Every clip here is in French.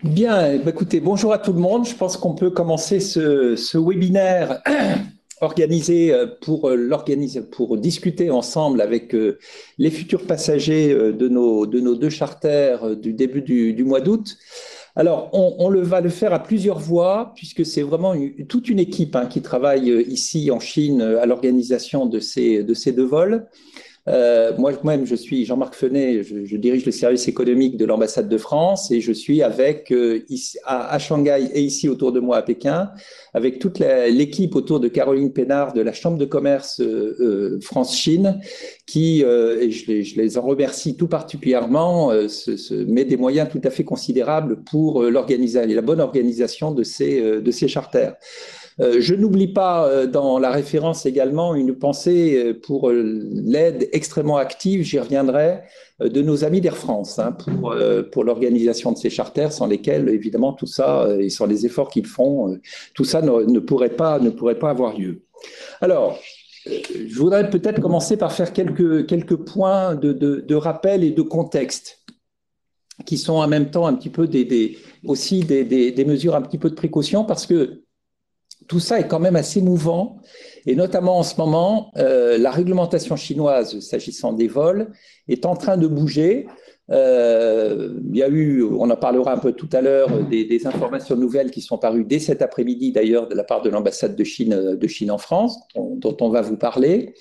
Bien, écoutez, bonjour à tout le monde. Je pense qu'on peut commencer ce webinaire organisé pour discuter ensemble avec les futurs passagers de nos deux charters du début du mois d'août. Alors, va le faire à plusieurs voix, puisque c'est vraiment toute une équipe qui travaille ici en Chine à l'organisation de ces deux vols. Moi-même, je suis Jean-Marc Fenet, je dirige le service économique de l'ambassade de France et je suis avec ici, à Shanghai et ici autour de moi à Pékin, avec toute l'équipe autour de Caroline Pénard de la Chambre de commerce France-Chine, qui, et je les en remercie tout particulièrement, met des moyens tout à fait considérables pour la bonne organisation de ces charters. Je n'oublie pas dans la référence également une pensée pour l'aide extrêmement active, j'y reviendrai, de nos amis d'Air France pour l'organisation de ces charters, sans lesquels évidemment tout ça et sans les efforts qu'ils font, tout ça ne pourrait pas avoir lieu. Alors, je voudrais peut-être commencer par faire quelques points de rappel et de contexte qui sont en même temps un petit peu aussi des mesures un petit peu de précaution parce que tout ça est quand même assez mouvant, et notamment en ce moment, la réglementation chinoise, s'agissant des vols, est en train de bouger. Il y a eu, on en parlera un peu tout à l'heure, des informations nouvelles qui sont parues dès cet après-midi, d'ailleurs, de la part de l'ambassade de Chine en France, dont on va vous parler.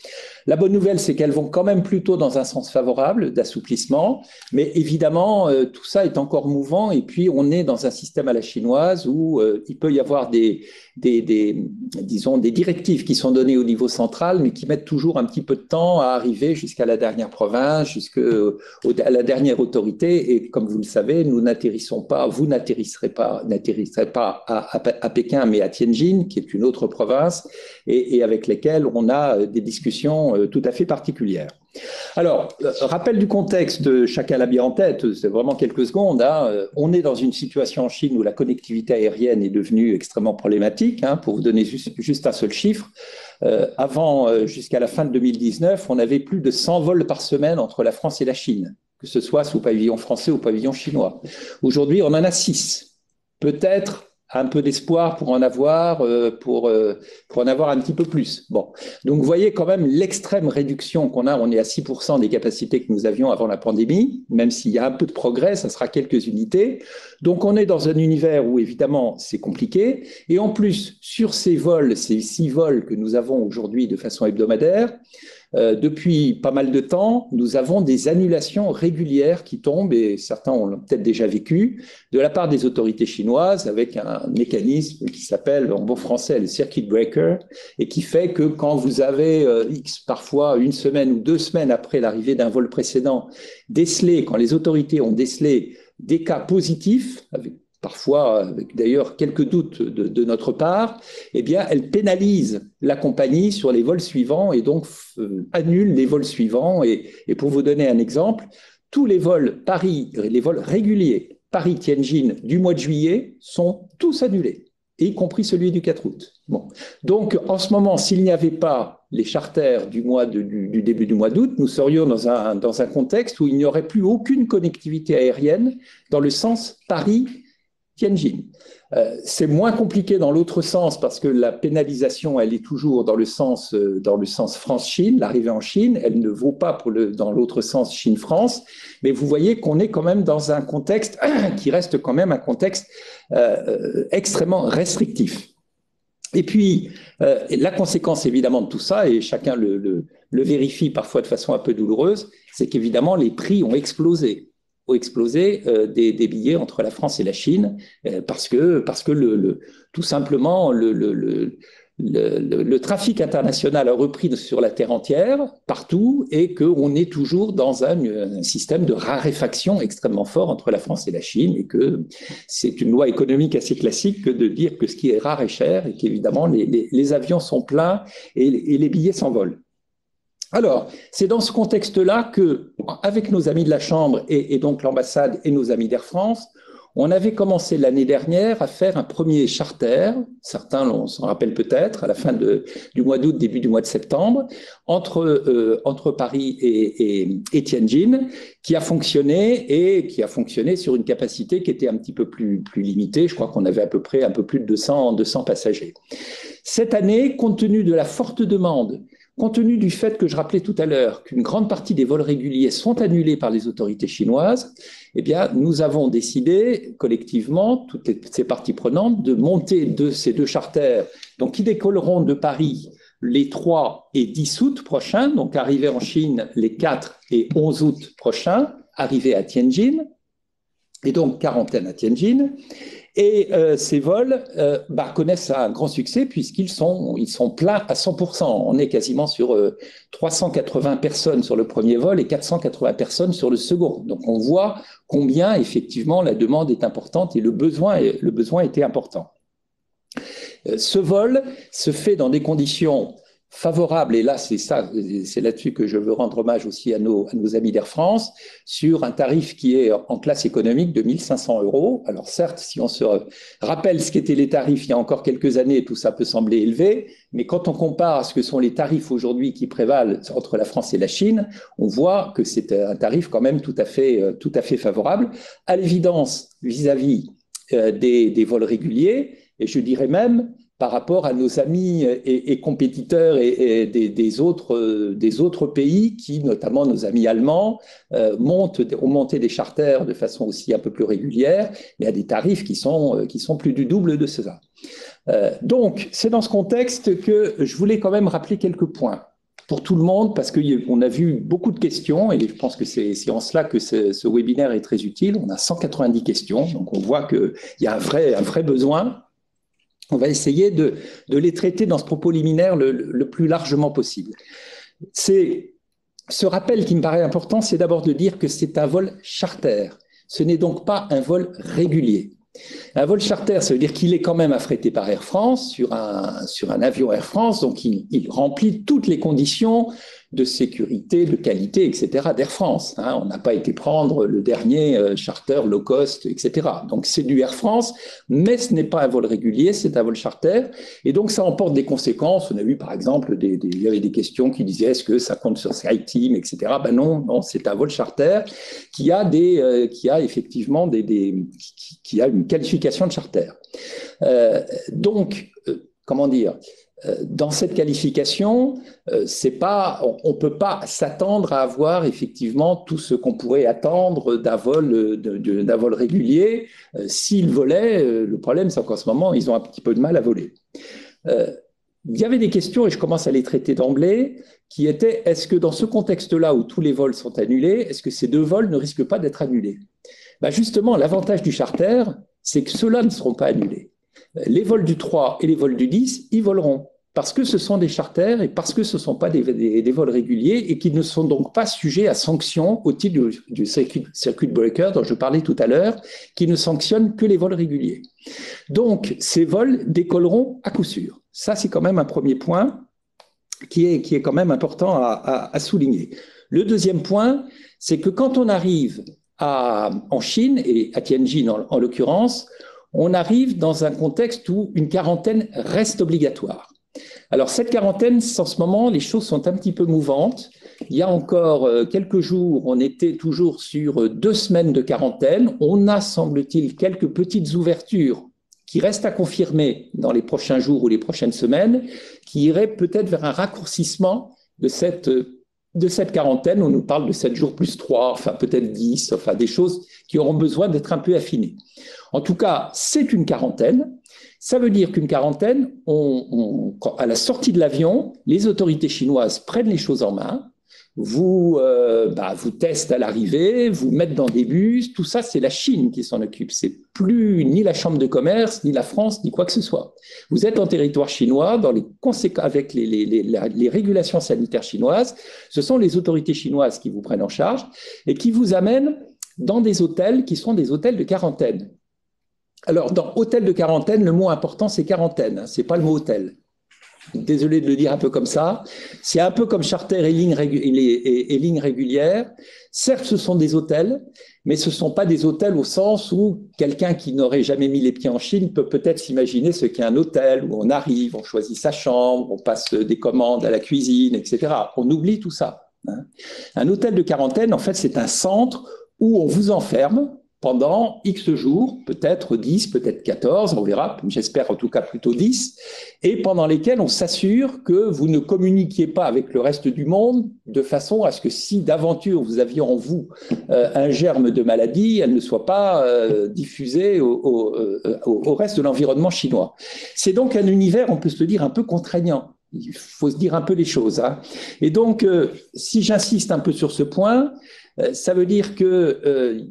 La bonne nouvelle, c'est qu'elles vont quand même plutôt dans un sens favorable d'assouplissement, mais évidemment, tout ça est encore mouvant, et puis on est dans un système à la chinoise où il peut y avoir disons, des directives qui sont données au niveau central, mais qui mettent toujours un petit peu de temps à arriver jusqu'à la dernière province, jusqu'à la dernière autorité. Et comme vous le savez, vous n'atterrisserez pas à Pékin, mais à Tianjin, qui est une autre province, et avec lesquelles on a des discussions tout à fait particulières. Alors, rappel du contexte, chacun l'a bien en tête, c'est vraiment quelques secondes. On est dans une situation en Chine où la connectivité aérienne est devenue extrêmement problématique. Pour vous donner juste un seul chiffre, jusqu'à la fin de 2019, on avait plus de 100 vols par semaine entre la France et la Chine, que ce soit sous pavillon français ou pavillon chinois. Aujourd'hui, on en a 6. Peut-être un peu d'espoir pour en avoir un petit peu plus. Bon, donc vous voyez quand même l'extrême réduction qu'on a. On est à 6% des capacités que nous avions avant la pandémie, même s'il y a un peu de progrès, ça sera quelques unités. Donc on est dans un univers où évidemment c'est compliqué. Et en plus, sur ces 6 vols que nous avons aujourd'hui de façon hebdomadaire, depuis pas mal de temps, nous avons des annulations régulières qui tombent, et certains ont peut-être déjà vécu, de la part des autorités chinoises, avec un mécanisme qui s'appelle en bon français le circuit breaker, et qui fait que quand vous avez parfois une semaine ou 2 semaines après l'arrivée d'un vol précédent, quand les autorités ont décelé des cas positifs, parfois avec d'ailleurs quelques doutes de notre part, eh bien, elle pénalise la compagnie sur les vols suivants et donc annule les vols suivants. Et pour vous donner un exemple, tous les vols réguliers Paris-Tianjin du mois de juillet sont tous annulés, y compris celui du 4 août. Bon. Donc, en ce moment, s'il n'y avait pas les charters du début du mois d'août, nous serions dans un contexte où il n'y aurait plus aucune connectivité aérienne dans le sens Paris-Tianjin. C'est moins compliqué dans l'autre sens parce que la pénalisation, elle est toujours dans le sens France-Chine, l'arrivée en Chine, elle ne vaut pas dans l'autre sens Chine-France, mais vous voyez qu'on est quand même dans un contexte qui reste quand même un contexte extrêmement restrictif. Et puis, la conséquence évidemment de tout ça, et chacun le vérifie parfois de façon un peu douloureuse, c'est qu'évidemment les prix ont explosé des billets entre la France et la Chine parce que tout simplement le trafic international a repris sur la terre entière partout et qu'on est toujours dans un système de raréfaction extrêmement fort entre la France et la Chine et que c'est une loi économique assez classique que de dire que ce qui est rare est cher et qu'évidemment les avions sont pleins et les billets s'envolent. Alors, c'est dans ce contexte-là que, avec nos amis de la Chambre et donc l'ambassade et nos amis d'Air France, On avait commencé l'année dernière à faire un premier charter, certains s'en rappellent peut-être, à la fin du mois d'août, début du mois de septembre, entre Paris et Tianjin, qui a fonctionné sur une capacité qui était un petit peu plus limitée. Je crois qu'on avait à peu près un peu plus de 200 passagers. Cette année, compte tenu de la forte demande, compte tenu du fait que je rappelais tout à l'heure qu'une grande partie des vols réguliers sont annulés par les autorités chinoises, eh bien, nous avons décidé collectivement, toutes ces parties prenantes, de monter ces deux charters, donc qui décolleront de Paris les 3 et 10 août prochains, donc arriver en Chine les 4 et 11 août prochains, arriver à Tianjin, et donc quarantaine à Tianjin. Et ces vols connaissent un grand succès puisqu'ils sont pleins à 100%. On est quasiment sur 380 personnes sur le premier vol et 480 personnes sur le second. Donc on voit combien effectivement la demande est importante et le besoin était important. Ce vol se fait dans des conditions favorables, et là c'est là-dessus que je veux rendre hommage aussi à nos amis d'Air France, sur un tarif qui est en classe économique de 1 500 €. Alors certes, si on se rappelle ce qu'étaient les tarifs il y a encore quelques années, tout ça peut sembler élevé, mais quand on compare à ce que sont les tarifs aujourd'hui qui prévalent entre la France et la Chine, on voit que c'est un tarif quand même tout à fait favorable, à l'évidence vis-à-vis des vols réguliers, et je dirais même par rapport à nos amis et compétiteurs et des autres pays qui, notamment nos amis allemands, ont monté des charters de façon aussi un peu plus régulière, mais à des tarifs qui sont plus du double de cela. Donc, c'est dans ce contexte que je voulais quand même rappeler quelques points pour tout le monde, parce qu'on a vu beaucoup de questions, et je pense que c'est en cela que ce webinaire est très utile. On a 190 questions, donc on voit qu'il y a un vrai besoin. On va essayer de les traiter dans ce propos liminaire le plus largement possible. Ce rappel qui me paraît important, c'est d'abord de dire que c'est un vol charter. Ce n'est donc pas un vol régulier. Un vol charter, ça veut dire qu'il est quand même affrété par Air France sur un avion Air France, donc il remplit toutes les conditions de sécurité, de qualité, etc. d'Air France. On n'a pas été prendre le dernier charter low cost, etc. Donc c'est du Air France, mais ce n'est pas un vol régulier, c'est un vol charter. Et donc ça emporte des conséquences. On a vu par exemple, il y avait des questions qui disaient est-ce que ça compte sur SkyTeam, etc. Ben non, c'est un vol charter qui a effectivement qui a une qualification de charter. Comment dire, dans cette qualification, on ne peut pas s'attendre à avoir effectivement tout ce qu'on pourrait attendre d'un vol régulier. S'ils volaient, le problème c'est qu'en ce moment, ils ont un petit peu de mal à voler. Il y avait des questions, et je commence à les traiter d'emblée, qui étaient, est-ce que dans ce contexte-là où tous les vols sont annulés, est-ce que ces deux vols ne risquent pas d'être annulés? Justement, l'avantage du charter, c'est que ceux-là ne seront pas annulés. Les vols du 3 et les vols du 10, ils voleront, parce que ce sont des charters et parce que ce ne sont pas des vols réguliers et qui ne sont donc pas sujets à sanctions au titre du circuit breaker dont je parlais tout à l'heure, qui ne sanctionne que les vols réguliers. Donc, ces vols décolleront à coup sûr. Ça, c'est quand même un premier point qui est quand même important à souligner. Le deuxième point, c'est que quand on arrive en Chine, et à Tianjin en l'occurrence, on arrive dans un contexte où une quarantaine reste obligatoire. Alors cette quarantaine, en ce moment, les choses sont un petit peu mouvantes. Il y a encore quelques jours, on était toujours sur 2 semaines de quarantaine. On a, semble-t-il, quelques petites ouvertures qui restent à confirmer dans les prochains jours ou les prochaines semaines, qui iraient peut-être vers un raccourcissement de cette quarantaine. On nous parle de 7 jours plus 3, enfin peut-être 10, enfin des choses qui auront besoin d'être un peu affinées. En tout cas, c'est une quarantaine. Ça veut dire qu'une quarantaine, à la sortie de l'avion, les autorités chinoises prennent les choses en main, vous testent à l'arrivée, vous mettent dans des bus, tout ça, c'est la Chine qui s'en occupe. C'est plus ni la Chambre de commerce, ni la France, ni quoi que ce soit. Vous êtes en territoire chinois, avec les régulations sanitaires chinoises, ce sont les autorités chinoises qui vous prennent en charge et qui vous amènent dans des hôtels qui sont des hôtels de quarantaine. Alors, dans hôtel de quarantaine, le mot important, c'est quarantaine, ce n'est pas le mot hôtel. désolé de le dire un peu comme ça, c'est un peu comme charter et ligne régulière. Certes, ce sont des hôtels, mais ce ne sont pas des hôtels au sens où quelqu'un qui n'aurait jamais mis les pieds en Chine peut peut-être s'imaginer ce qu'est un hôtel, où on arrive, on choisit sa chambre, on passe des commandes à la cuisine, etc. On oublie tout ça. Un hôtel de quarantaine, en fait, c'est un centre où on vous enferme pendant X jours, peut-être 10, peut-être 14, on verra, j'espère en tout cas plutôt 10, et pendant lesquels on s'assure que vous ne communiquiez pas avec le reste du monde de façon à ce que si d'aventure vous aviez en vous un germe de maladie, elle ne soit pas diffusée au reste de l'environnement chinois. C'est donc un univers, on peut se le dire, un peu contraignant. Il faut se dire un peu les choses. Hein. Et donc, si j'insiste un peu sur ce point, ça veut dire que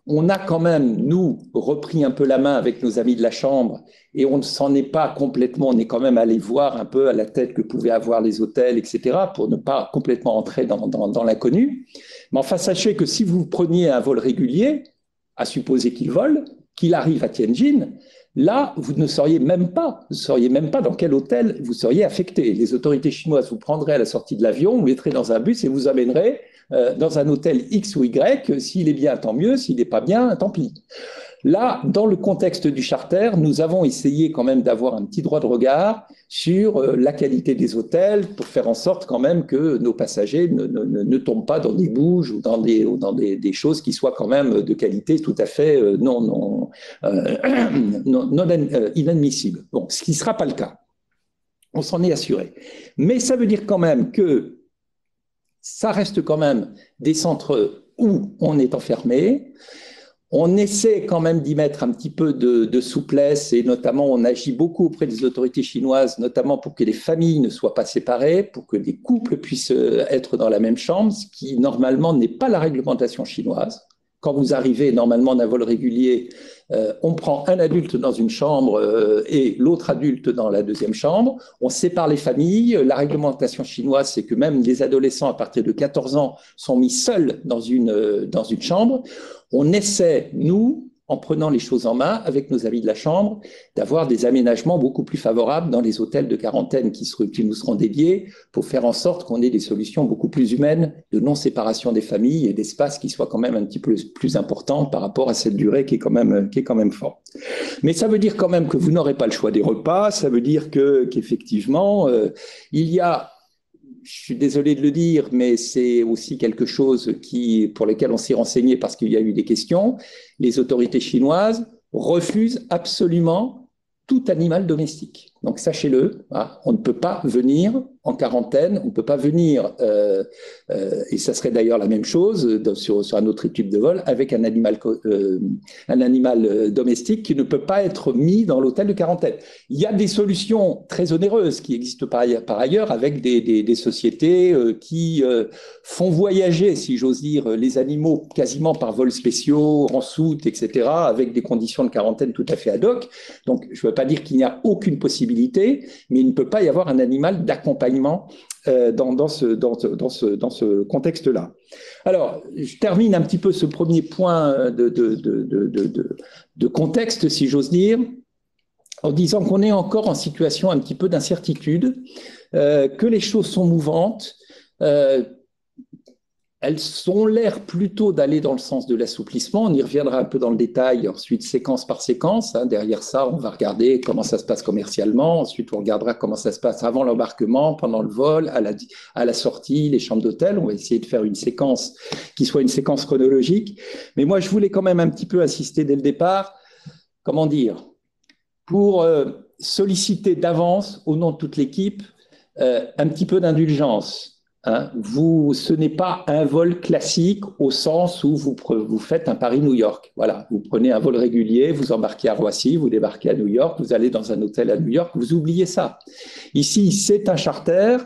on a quand même, nous, repris un peu la main avec nos amis de la Chambre et on ne s'en est pas complètement, on est quand même allé voir un peu à la tête que pouvaient avoir les hôtels, etc., pour ne pas complètement entrer dans l'inconnu. Mais enfin, sachez que si vous preniez un vol régulier, à supposer qu'il vole, qu'il arrive à Tianjin, là, vous ne sauriez même pas dans quel hôtel vous seriez affecté. Les autorités chinoises vous prendraient à la sortie de l'avion, vous mettraient dans un bus et vous amèneraient dans un hôtel X ou Y. S'il est bien, tant mieux. S'il n'est pas bien, tant pis. Là, dans le contexte du charter, nous avons essayé quand même d'avoir un petit droit de regard sur la qualité des hôtels pour faire en sorte quand même que nos passagers ne tombent pas dans des bouges ou dans des choses qui soient quand même de qualité tout à fait inadmissibles. Bon, ce qui ne sera pas le cas. On s'en est assuré. Mais ça veut dire quand même que ça reste quand même des centres où on est enfermé. On essaie quand même d'y mettre un petit peu de souplesse et notamment on agit beaucoup auprès des autorités chinoises, notamment pour que les familles ne soient pas séparées, pour que les couples puissent être dans la même chambre, ce qui normalement n'est pas la réglementation chinoise. Quand vous arrivez normalement d'un vol régulier, on prend un adulte dans une chambre et l'autre adulte dans la deuxième chambre. On sépare les familles. La réglementation chinoise, c'est que même les adolescents à partir de 14 ans sont mis seuls dans une chambre. On essaie, nous, en prenant les choses en main avec nos amis de la Chambre, d'avoir des aménagements beaucoup plus favorables dans les hôtels de quarantaine qui nous seront dédiés pour faire en sorte qu'on ait des solutions beaucoup plus humaines de non-séparation des familles et d'espace qui soient quand même un petit peu plus importants par rapport à cette durée qui est quand même forte. Mais ça veut dire quand même que vous n'aurez pas le choix des repas, ça veut dire qu'effectivement, il y a, je suis désolé de le dire, mais c'est aussi quelque chose pour lequel on s'est renseigné parce qu'il y a eu des questions. Les autorités chinoises refusent absolument tout animal domestique. Donc sachez-le, on ne peut pas venir en quarantaine, on ne peut pas venir, et ça serait d'ailleurs la même chose sur un autre type de vol, avec un animal domestique qui ne peut pas être mis dans l'hôtel de quarantaine. Il y a des solutions très onéreuses qui existent par ailleurs avec des sociétés qui font voyager, si j'ose dire, les animaux quasiment par vols spéciaux, en soute, etc., avec des conditions de quarantaine tout à fait ad hoc. Donc je ne veux pas dire qu'il n'y a aucune possibilité, mais il ne peut pas y avoir un animal d'accompagnement dans ce contexte-là. Alors, je termine un petit peu ce premier point de contexte, si j'ose dire, en disant qu'on est encore en situation un petit peu d'incertitude, que les choses sont mouvantes, elles ont l'air plutôt d'aller dans le sens de l'assouplissement. On y reviendra un peu dans le détail, ensuite séquence par séquence. Derrière ça, on va regarder comment ça se passe commercialement. Ensuite, on regardera comment ça se passe avant l'embarquement, pendant le vol, à la sortie, les chambres d'hôtel. On va essayer de faire une séquence qui soit une séquence chronologique. Mais moi, je voulais quand même un petit peu insister dès le départ, comment dire, pour solliciter d'avance, au nom de toute l'équipe, un petit peu d'indulgence. Ce n'est pas un vol classique au sens où vous faites un Paris-New York. Voilà, vous prenez un vol régulier, vous embarquez à Roissy, vous débarquez à New York, vous allez dans un hôtel à New York, vous oubliez ça. Ici, c'est un charter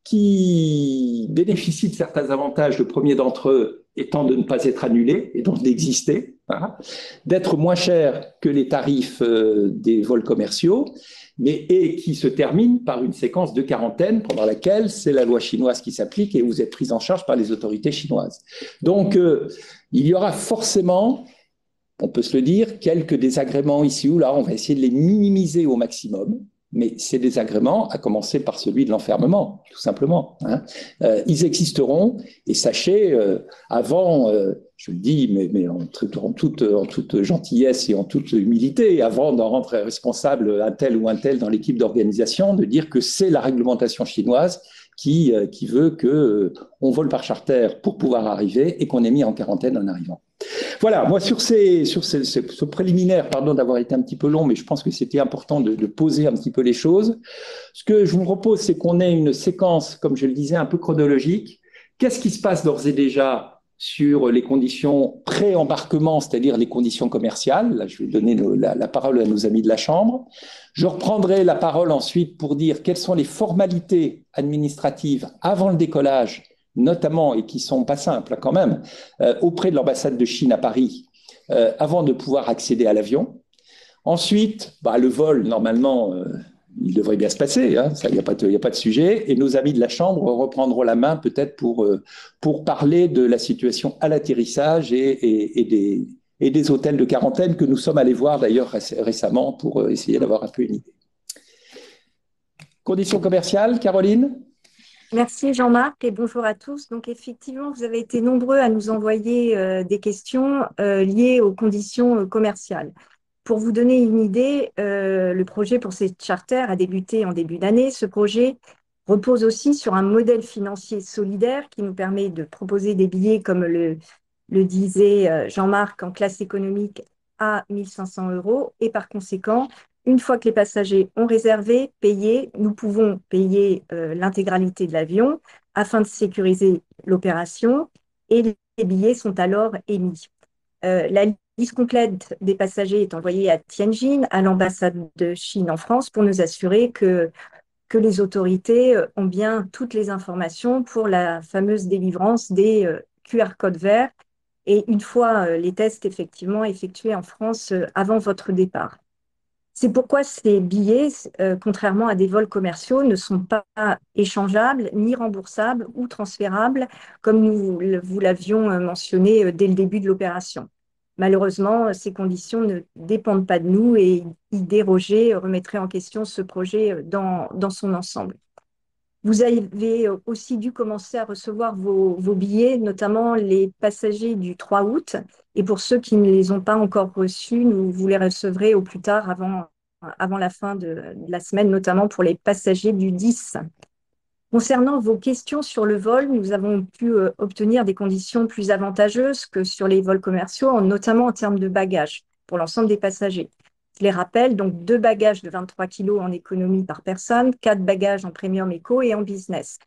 qui bénéficie de certains avantages, le premier d'entre eux étant de ne pas être annulé et donc d'exister, d'être moins cher que les tarifs des vols commerciaux, et qui se termine par une séquence de quarantaine pendant laquelle c'est la loi chinoise qui s'applique et vous êtes pris en charge par les autorités chinoises. Donc, il y aura forcément, on peut se le dire, quelques désagréments ici ou là, on va essayer de les minimiser au maximum. mais ces désagréments, à commencer par celui de l'enfermement, tout simplement, hein, ils existeront. Et sachez, avant, je le dis, mais en toute gentillesse et en toute humilité, avant d'en rendre responsable un tel ou un tel dans l'équipe d'organisation, de dire que c'est la réglementation chinoise qui veut qu'on vole par charter pour pouvoir arriver et qu'on est mis en quarantaine en arrivant. Voilà, moi sur ce préliminaire, pardon d'avoir été un petit peu long, mais je pense que c'était important de poser un petit peu les choses. Ce que je vous propose, c'est qu'on ait une séquence, comme je le disais, un peu chronologique. Qu'est-ce qui se passe d'ores et déjà sur les conditions pré-embarquement, c'est-à-dire les conditions commerciales? Là, je vais donner la parole à nos amis de la Chambre. Je reprendrai la parole ensuite pour dire quelles sont les formalités administratives avant le décollage, notamment, et qui ne sont pas simples quand même, auprès de l'ambassade de Chine à Paris, avant de pouvoir accéder à l'avion. Ensuite, le vol, normalement, il devrait bien se passer, hein, il n'y a pas de sujet. Et nos amis de la Chambre reprendront la main peut-être pour parler de la situation à l'atterrissage et des hôtels de quarantaine que nous sommes allés voir d'ailleurs récemment pour essayer d'avoir un peu une idée. Conditions commerciales, Caroline ? Merci Jean-Marc et bonjour à tous. Donc effectivement, vous avez été nombreux à nous envoyer des questions liées aux conditions commerciales. Pour vous donner une idée, le projet pour ces charters a débuté en début d'année. Ce projet repose aussi sur un modèle financier solidaire qui nous permet de proposer des billets, comme le disait Jean-Marc, en classe économique à 1 500 € et par conséquent, une fois que les passagers ont réservé, payé, nous pouvons payer l'intégralité de l'avion afin de sécuriser l'opération et les billets sont alors émis. La liste complète des passagers est envoyée à Tianjin, à l'ambassade de Chine en France, pour nous assurer que les autorités ont bien toutes les informations pour la fameuse délivrance des QR codes verts et une fois les tests effectivement effectués en France avant votre départ. C'est pourquoi ces billets, contrairement à des vols commerciaux, ne sont pas échangeables, ni remboursables ou transférables, comme vous l'avions mentionné dès le début de l'opération. Malheureusement, ces conditions ne dépendent pas de nous et y déroger remettrait en question ce projet dans son ensemble. Vous avez aussi dû commencer à recevoir vos billets, notamment les passagers du 3 août. Et pour ceux qui ne les ont pas encore reçus, vous les recevrez au plus tard avant la fin de la semaine, notamment pour les passagers du 10. Concernant vos questions sur le vol, nous avons pu obtenir des conditions plus avantageuses que sur les vols commerciaux, notamment en termes de bagages pour l'ensemble des passagers. Je les rappelle, donc 2 bagages de 23 kg en économie par personne, 4 bagages en premium éco et en business.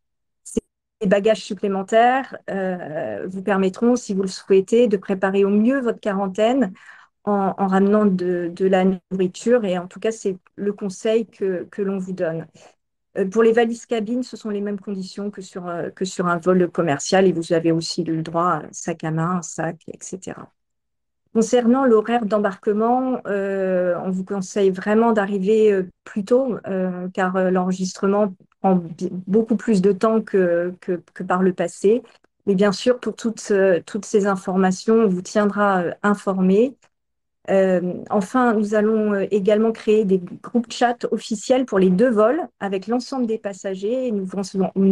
Ces bagages supplémentaires vous permettront, si vous le souhaitez, de préparer au mieux votre quarantaine en ramenant de la nourriture et en tout cas, c'est le conseil que l'on vous donne. Pour les valises cabines, ce sont les mêmes conditions que sur un vol commercial et vous avez aussi le droit à un sac à main, un sac, etc. Concernant l'horaire d'embarquement, on vous conseille vraiment d'arriver plus tôt car l'enregistrement prend beaucoup plus de temps que par le passé. Mais bien sûr, pour toutes ces informations, on vous tiendra informé. Enfin, nous allons également créer des groupes chat officiels pour les 2 vols avec l'ensemble des passagers et nous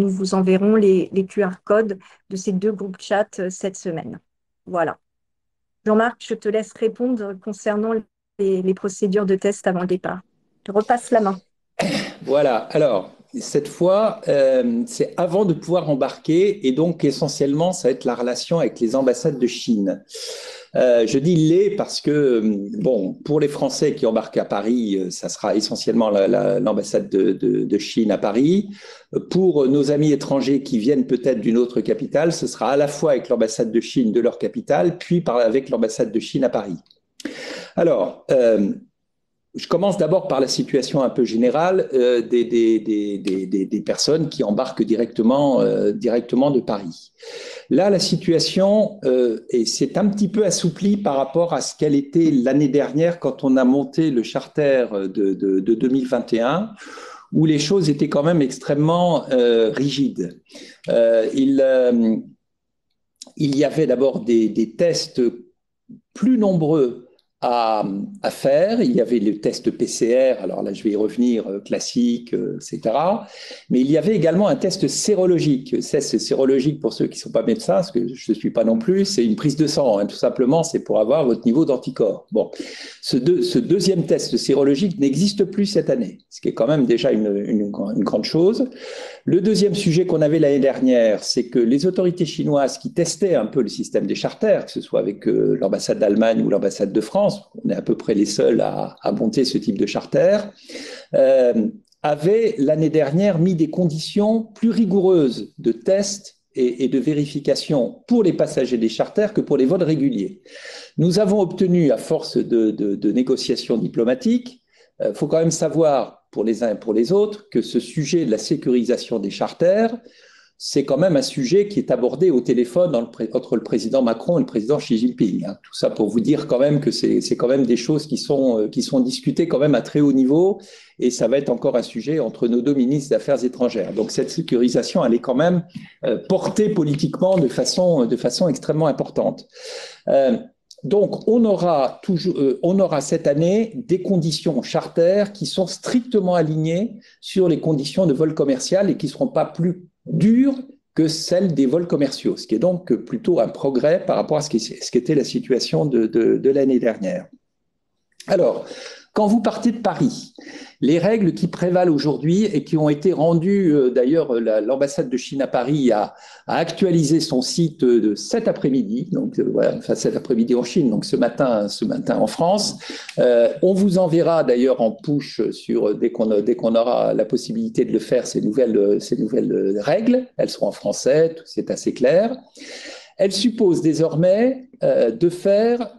vous enverrons les QR codes de ces 2 groupes chat cette semaine. Voilà. Jean-Marc, je te laisse répondre concernant les procédures de test avant le départ. Je repasse la main. Voilà, alors cette fois, c'est avant de pouvoir embarquer et donc essentiellement, ça va être la relation avec les ambassades de Chine. Je dis les parce que, bon, pour les Français qui embarquent à Paris, ça sera essentiellement l'ambassade de Chine à Paris. Pour nos amis étrangers qui viennent peut-être d'une autre capitale, ce sera à la fois avec l'ambassade de Chine de leur capitale, puis avec l'ambassade de Chine à Paris. Alors, je commence d'abord par la situation un peu générale des personnes qui embarquent directement de Paris. Là, la situation s'est un petit peu assouplie par rapport à ce qu'elle était l'année dernière quand on a monté le charter de 2021, où les choses étaient quand même extrêmement rigides. Il y avait d'abord des tests plus nombreux à faire. Il y avait le test PCR, alors là je vais y revenir, classique, etc. Mais il y avait également un test sérologique. C'est sérologique pour ceux qui ne sont pas médecins, parce que je ne suis pas non plus, c'est une prise de sang, hein, tout simplement, c'est pour avoir votre niveau d'anticorps. Bon, ce deuxième test sérologique n'existe plus cette année, ce qui est quand même déjà une grande chose. Le deuxième sujet qu'on avait l'année dernière, c'est que les autorités chinoises qui testaient un peu le système des charters, que ce soit avec l'ambassade d'Allemagne ou l'ambassade de France, on est à peu près les seuls à monter ce type de charter, avaient l'année dernière mis des conditions plus rigoureuses de tests et de vérification pour les passagers des charters que pour les vols réguliers. Nous avons obtenu, à force de négociations diplomatiques, faut quand même savoir pour les uns et pour les autres que ce sujet de la sécurisation des charters, c'est quand même un sujet qui est abordé au téléphone entre le président Macron et le président Xi Jinping. Hein. Tout ça pour vous dire quand même que c'est quand même des choses qui sont discutées quand même à très haut niveau, et ça va être encore un sujet entre nos deux ministres des Affaires étrangères. Donc cette sécurisation, elle est quand même portée politiquement de façon extrêmement importante. Donc, on aura cette année des conditions charter qui sont strictement alignées sur les conditions de vol commercial et qui ne seront pas plus dures que celles des vols commerciaux, ce qui est donc plutôt un progrès par rapport à ce qu'était la situation de l'année dernière. Alors, quand vous partez de Paris, les règles qui prévalent aujourd'hui et qui ont été rendues, d'ailleurs, l'ambassade de Chine à Paris a actualisé son site de cet après-midi, donc voilà, enfin cet après-midi en Chine, donc ce matin en France. On vous enverra d'ailleurs en push dès qu'on aura la possibilité de le faire, ces nouvelles règles. Elles seront en français, c'est assez clair. Elle suppose désormais de faire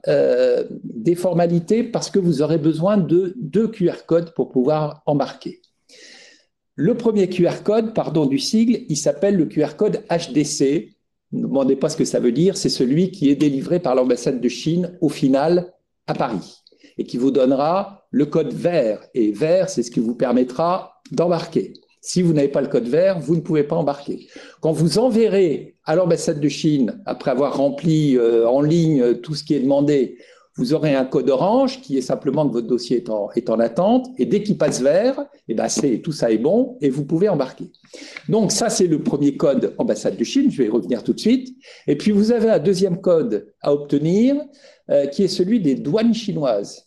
des formalités parce que vous aurez besoin de 2 QR codes pour pouvoir embarquer. Le premier QR code, pardon du sigle, il s'appelle le QR code HDC. Ne me demandez pas ce que ça veut dire, c'est celui qui est délivré par l'ambassade de Chine au final à Paris et qui vous donnera le code vert. Et vert, c'est ce qui vous permettra d'embarquer. Si vous n'avez pas le code vert, vous ne pouvez pas embarquer. Quand vous enverrez à l'ambassade de Chine, après avoir rempli en ligne tout ce qui est demandé, vous aurez un code orange qui est simplement que votre dossier est en attente. Et dès qu'il passe vert, tout ça est bon et vous pouvez embarquer. Donc ça, c'est le premier code ambassade de Chine. Je vais y revenir tout de suite. Et puis, vous avez un deuxième code à obtenir qui est celui des douanes chinoises.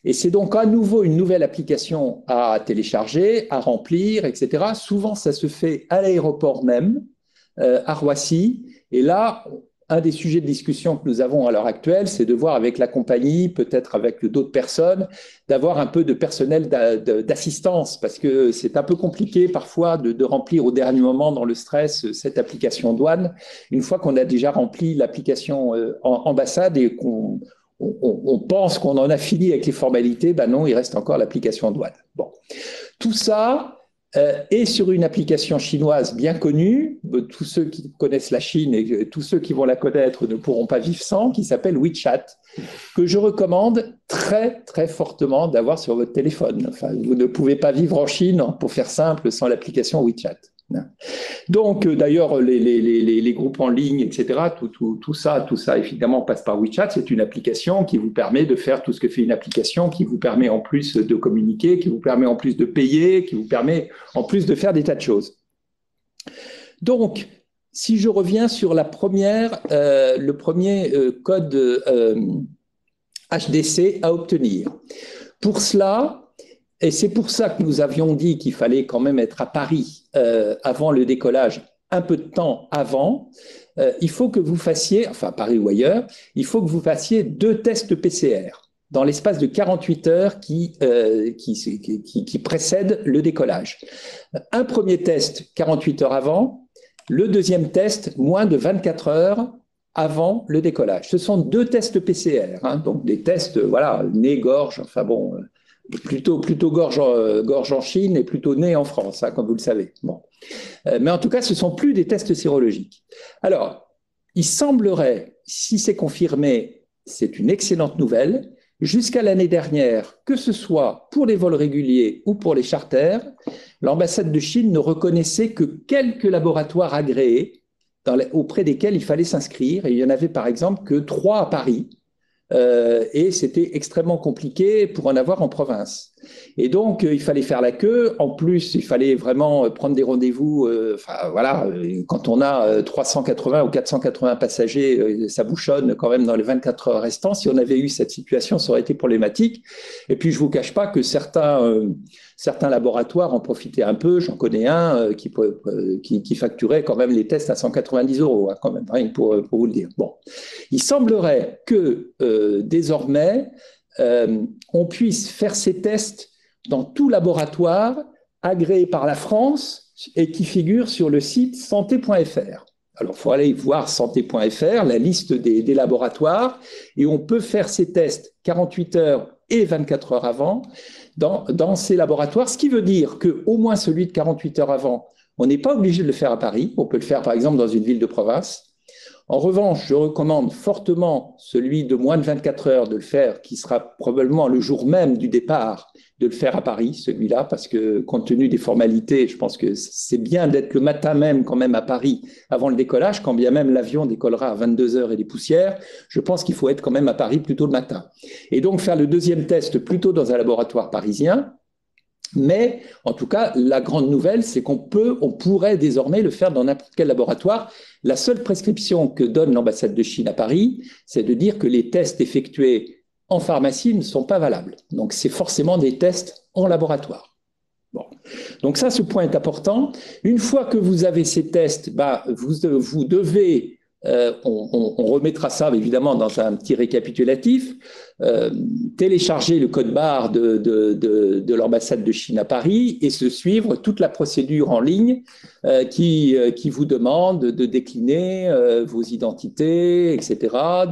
Et c'est donc à nouveau une nouvelle application à télécharger, à remplir, etc. Souvent, ça se fait à l'aéroport même, à Roissy. Et là, un des sujets de discussion que nous avons à l'heure actuelle, c'est de voir avec la compagnie, peut-être avec d'autres personnes, d'avoir un peu de personnel d'assistance, parce que c'est un peu compliqué parfois de remplir au dernier moment dans le stress cette application douane. Une fois qu'on a déjà rempli l'application ambassade et on pense qu'on en a fini avec les formalités, ben non, il reste encore l'application douane. Bon. Tout ça est sur une application chinoise bien connue. Tous ceux qui connaissent la Chine et tous ceux qui vont la connaître ne pourront pas vivre sans, qui s'appelle WeChat, que je recommande très, très fortement d'avoir sur votre téléphone. Enfin, vous ne pouvez pas vivre en Chine, pour faire simple, sans l'application WeChat. Donc, d'ailleurs, les groupes en ligne, etc., tout ça, évidemment, passe par WeChat. C'est une application qui vous permet de faire tout ce que fait une application, qui vous permet en plus de communiquer, qui vous permet en plus de payer, qui vous permet en plus de faire des tas de choses. Donc, si je reviens sur le premier code HDC à obtenir. Pour cela, et c'est pour ça que nous avions dit qu'il fallait quand même être à Paris avant le décollage, un peu de temps avant. Il faut que vous fassiez, enfin à Paris ou ailleurs, il faut que vous fassiez 2 tests PCR dans l'espace de 48 heures qui précèdent le décollage. Un premier test 48 heures avant, le deuxième test moins de 24 heures avant le décollage. Ce sont 2 tests PCR, hein, donc des tests, voilà, nez, gorge, enfin bon... Plutôt gorge en Chine et plutôt nez en France, hein, comme vous le savez. Bon. Mais en tout cas, ce ne sont plus des tests sérologiques. Alors, il semblerait, si c'est confirmé, c'est une excellente nouvelle. Jusqu'à l'année dernière, que ce soit pour les vols réguliers ou pour les charters, l'ambassade de Chine ne reconnaissait que quelques laboratoires agréés auprès desquels il fallait s'inscrire. Et il y en avait par exemple que 3 à Paris. et c'était extrêmement compliqué pour en avoir en province. Et donc, il fallait faire la queue. En plus, il fallait vraiment prendre des rendez-vous. Quand on a 380 ou 480 passagers, ça bouchonne quand même dans les 24 heures restantes. Si on avait eu cette situation, ça aurait été problématique. Et puis, je ne vous cache pas que certains laboratoires en profitaient un peu. J'en connais un qui facturait quand même les tests à 190 €, hein, quand même, rien pour vous le dire. Bon. Il semblerait que désormais, on puisse faire ces tests dans tout laboratoire agréé par la France et qui figure sur le site santé.fr. Alors, il faut aller voir santé.fr, la liste des laboratoires, et on peut faire ces tests 48 heures et 24 heures avant dans ces laboratoires, ce qui veut dire qu'au moins celui de 48 heures avant, on n'est pas obligé de le faire à Paris, on peut le faire par exemple dans une ville de province. En revanche, je recommande fortement celui de moins de 24 heures de le faire, qui sera probablement le jour même du départ, de le faire à Paris, celui-là, parce que compte tenu des formalités, je pense que c'est bien d'être le matin même quand même à Paris avant le décollage, quand bien même l'avion décollera à 22 heures et des poussières, je pense qu'il faut être quand même à Paris plutôt le matin. Et donc faire le deuxième test plutôt dans un laboratoire parisien. Mais en tout cas, la grande nouvelle, c'est qu'on pourrait désormais le faire dans n'importe quel laboratoire. La seule prescription que donne l'ambassade de Chine à Paris, c'est de dire que les tests effectués en pharmacie ne sont pas valables. Donc, c'est forcément des tests en laboratoire. Bon. Donc ça, ce point est important. Une fois que vous avez ces tests, vous devez, on remettra ça évidemment dans un petit récapitulatif, télécharger le code barre de l'ambassade de Chine à Paris et se suivre toute la procédure en ligne qui vous demande de décliner vos identités, etc.,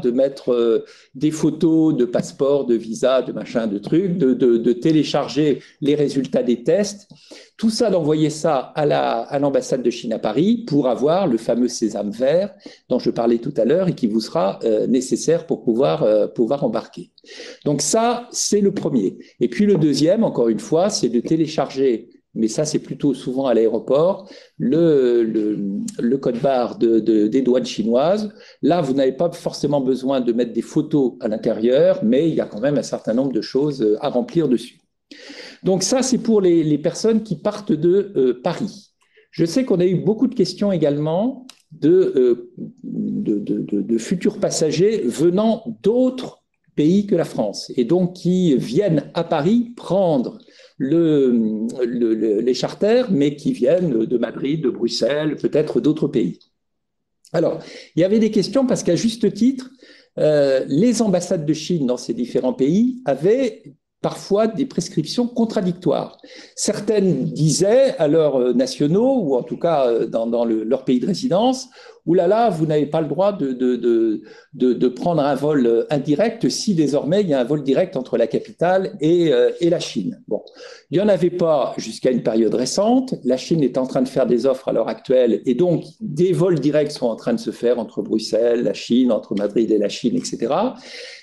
de mettre des photos de passeport, de visa, de machin, de trucs, de télécharger les résultats des tests. Tout ça, d'envoyer ça à l'ambassade de Chine à Paris pour avoir le fameux sésame vert dont je parlais tout à l'heure et qui vous sera nécessaire pour pouvoir embarquer. Donc ça, c'est le premier. Et puis le deuxième, encore une fois, c'est de télécharger, mais ça c'est plutôt souvent à l'aéroport, le code barre des douanes chinoises. Là, vous n'avez pas forcément besoin de mettre des photos à l'intérieur, mais il y a quand même un certain nombre de choses à remplir dessus. Donc ça, c'est pour les personnes qui partent de Paris. Je sais qu'on a eu beaucoup de questions également de futurs passagers venant d'autres pays que la France et donc qui viennent à Paris prendre les charters, mais qui viennent de Madrid, de Bruxelles, peut-être d'autres pays. Alors, il y avait des questions parce qu'à juste titre, les ambassades de Chine dans ces différents pays avaient parfois des prescriptions contradictoires. Certaines disaient à leurs nationaux, ou en tout cas dans leur pays de résidence, « Ouh là là, vous n'avez pas le droit de prendre un vol indirect si désormais il y a un vol direct entre la capitale et la Chine. » Bon, il n'y en avait pas jusqu'à une période récente. La Chine est en train de faire des offres à l'heure actuelle et donc des vols directs sont en train de se faire entre Bruxelles, la Chine, entre Madrid et la Chine, etc.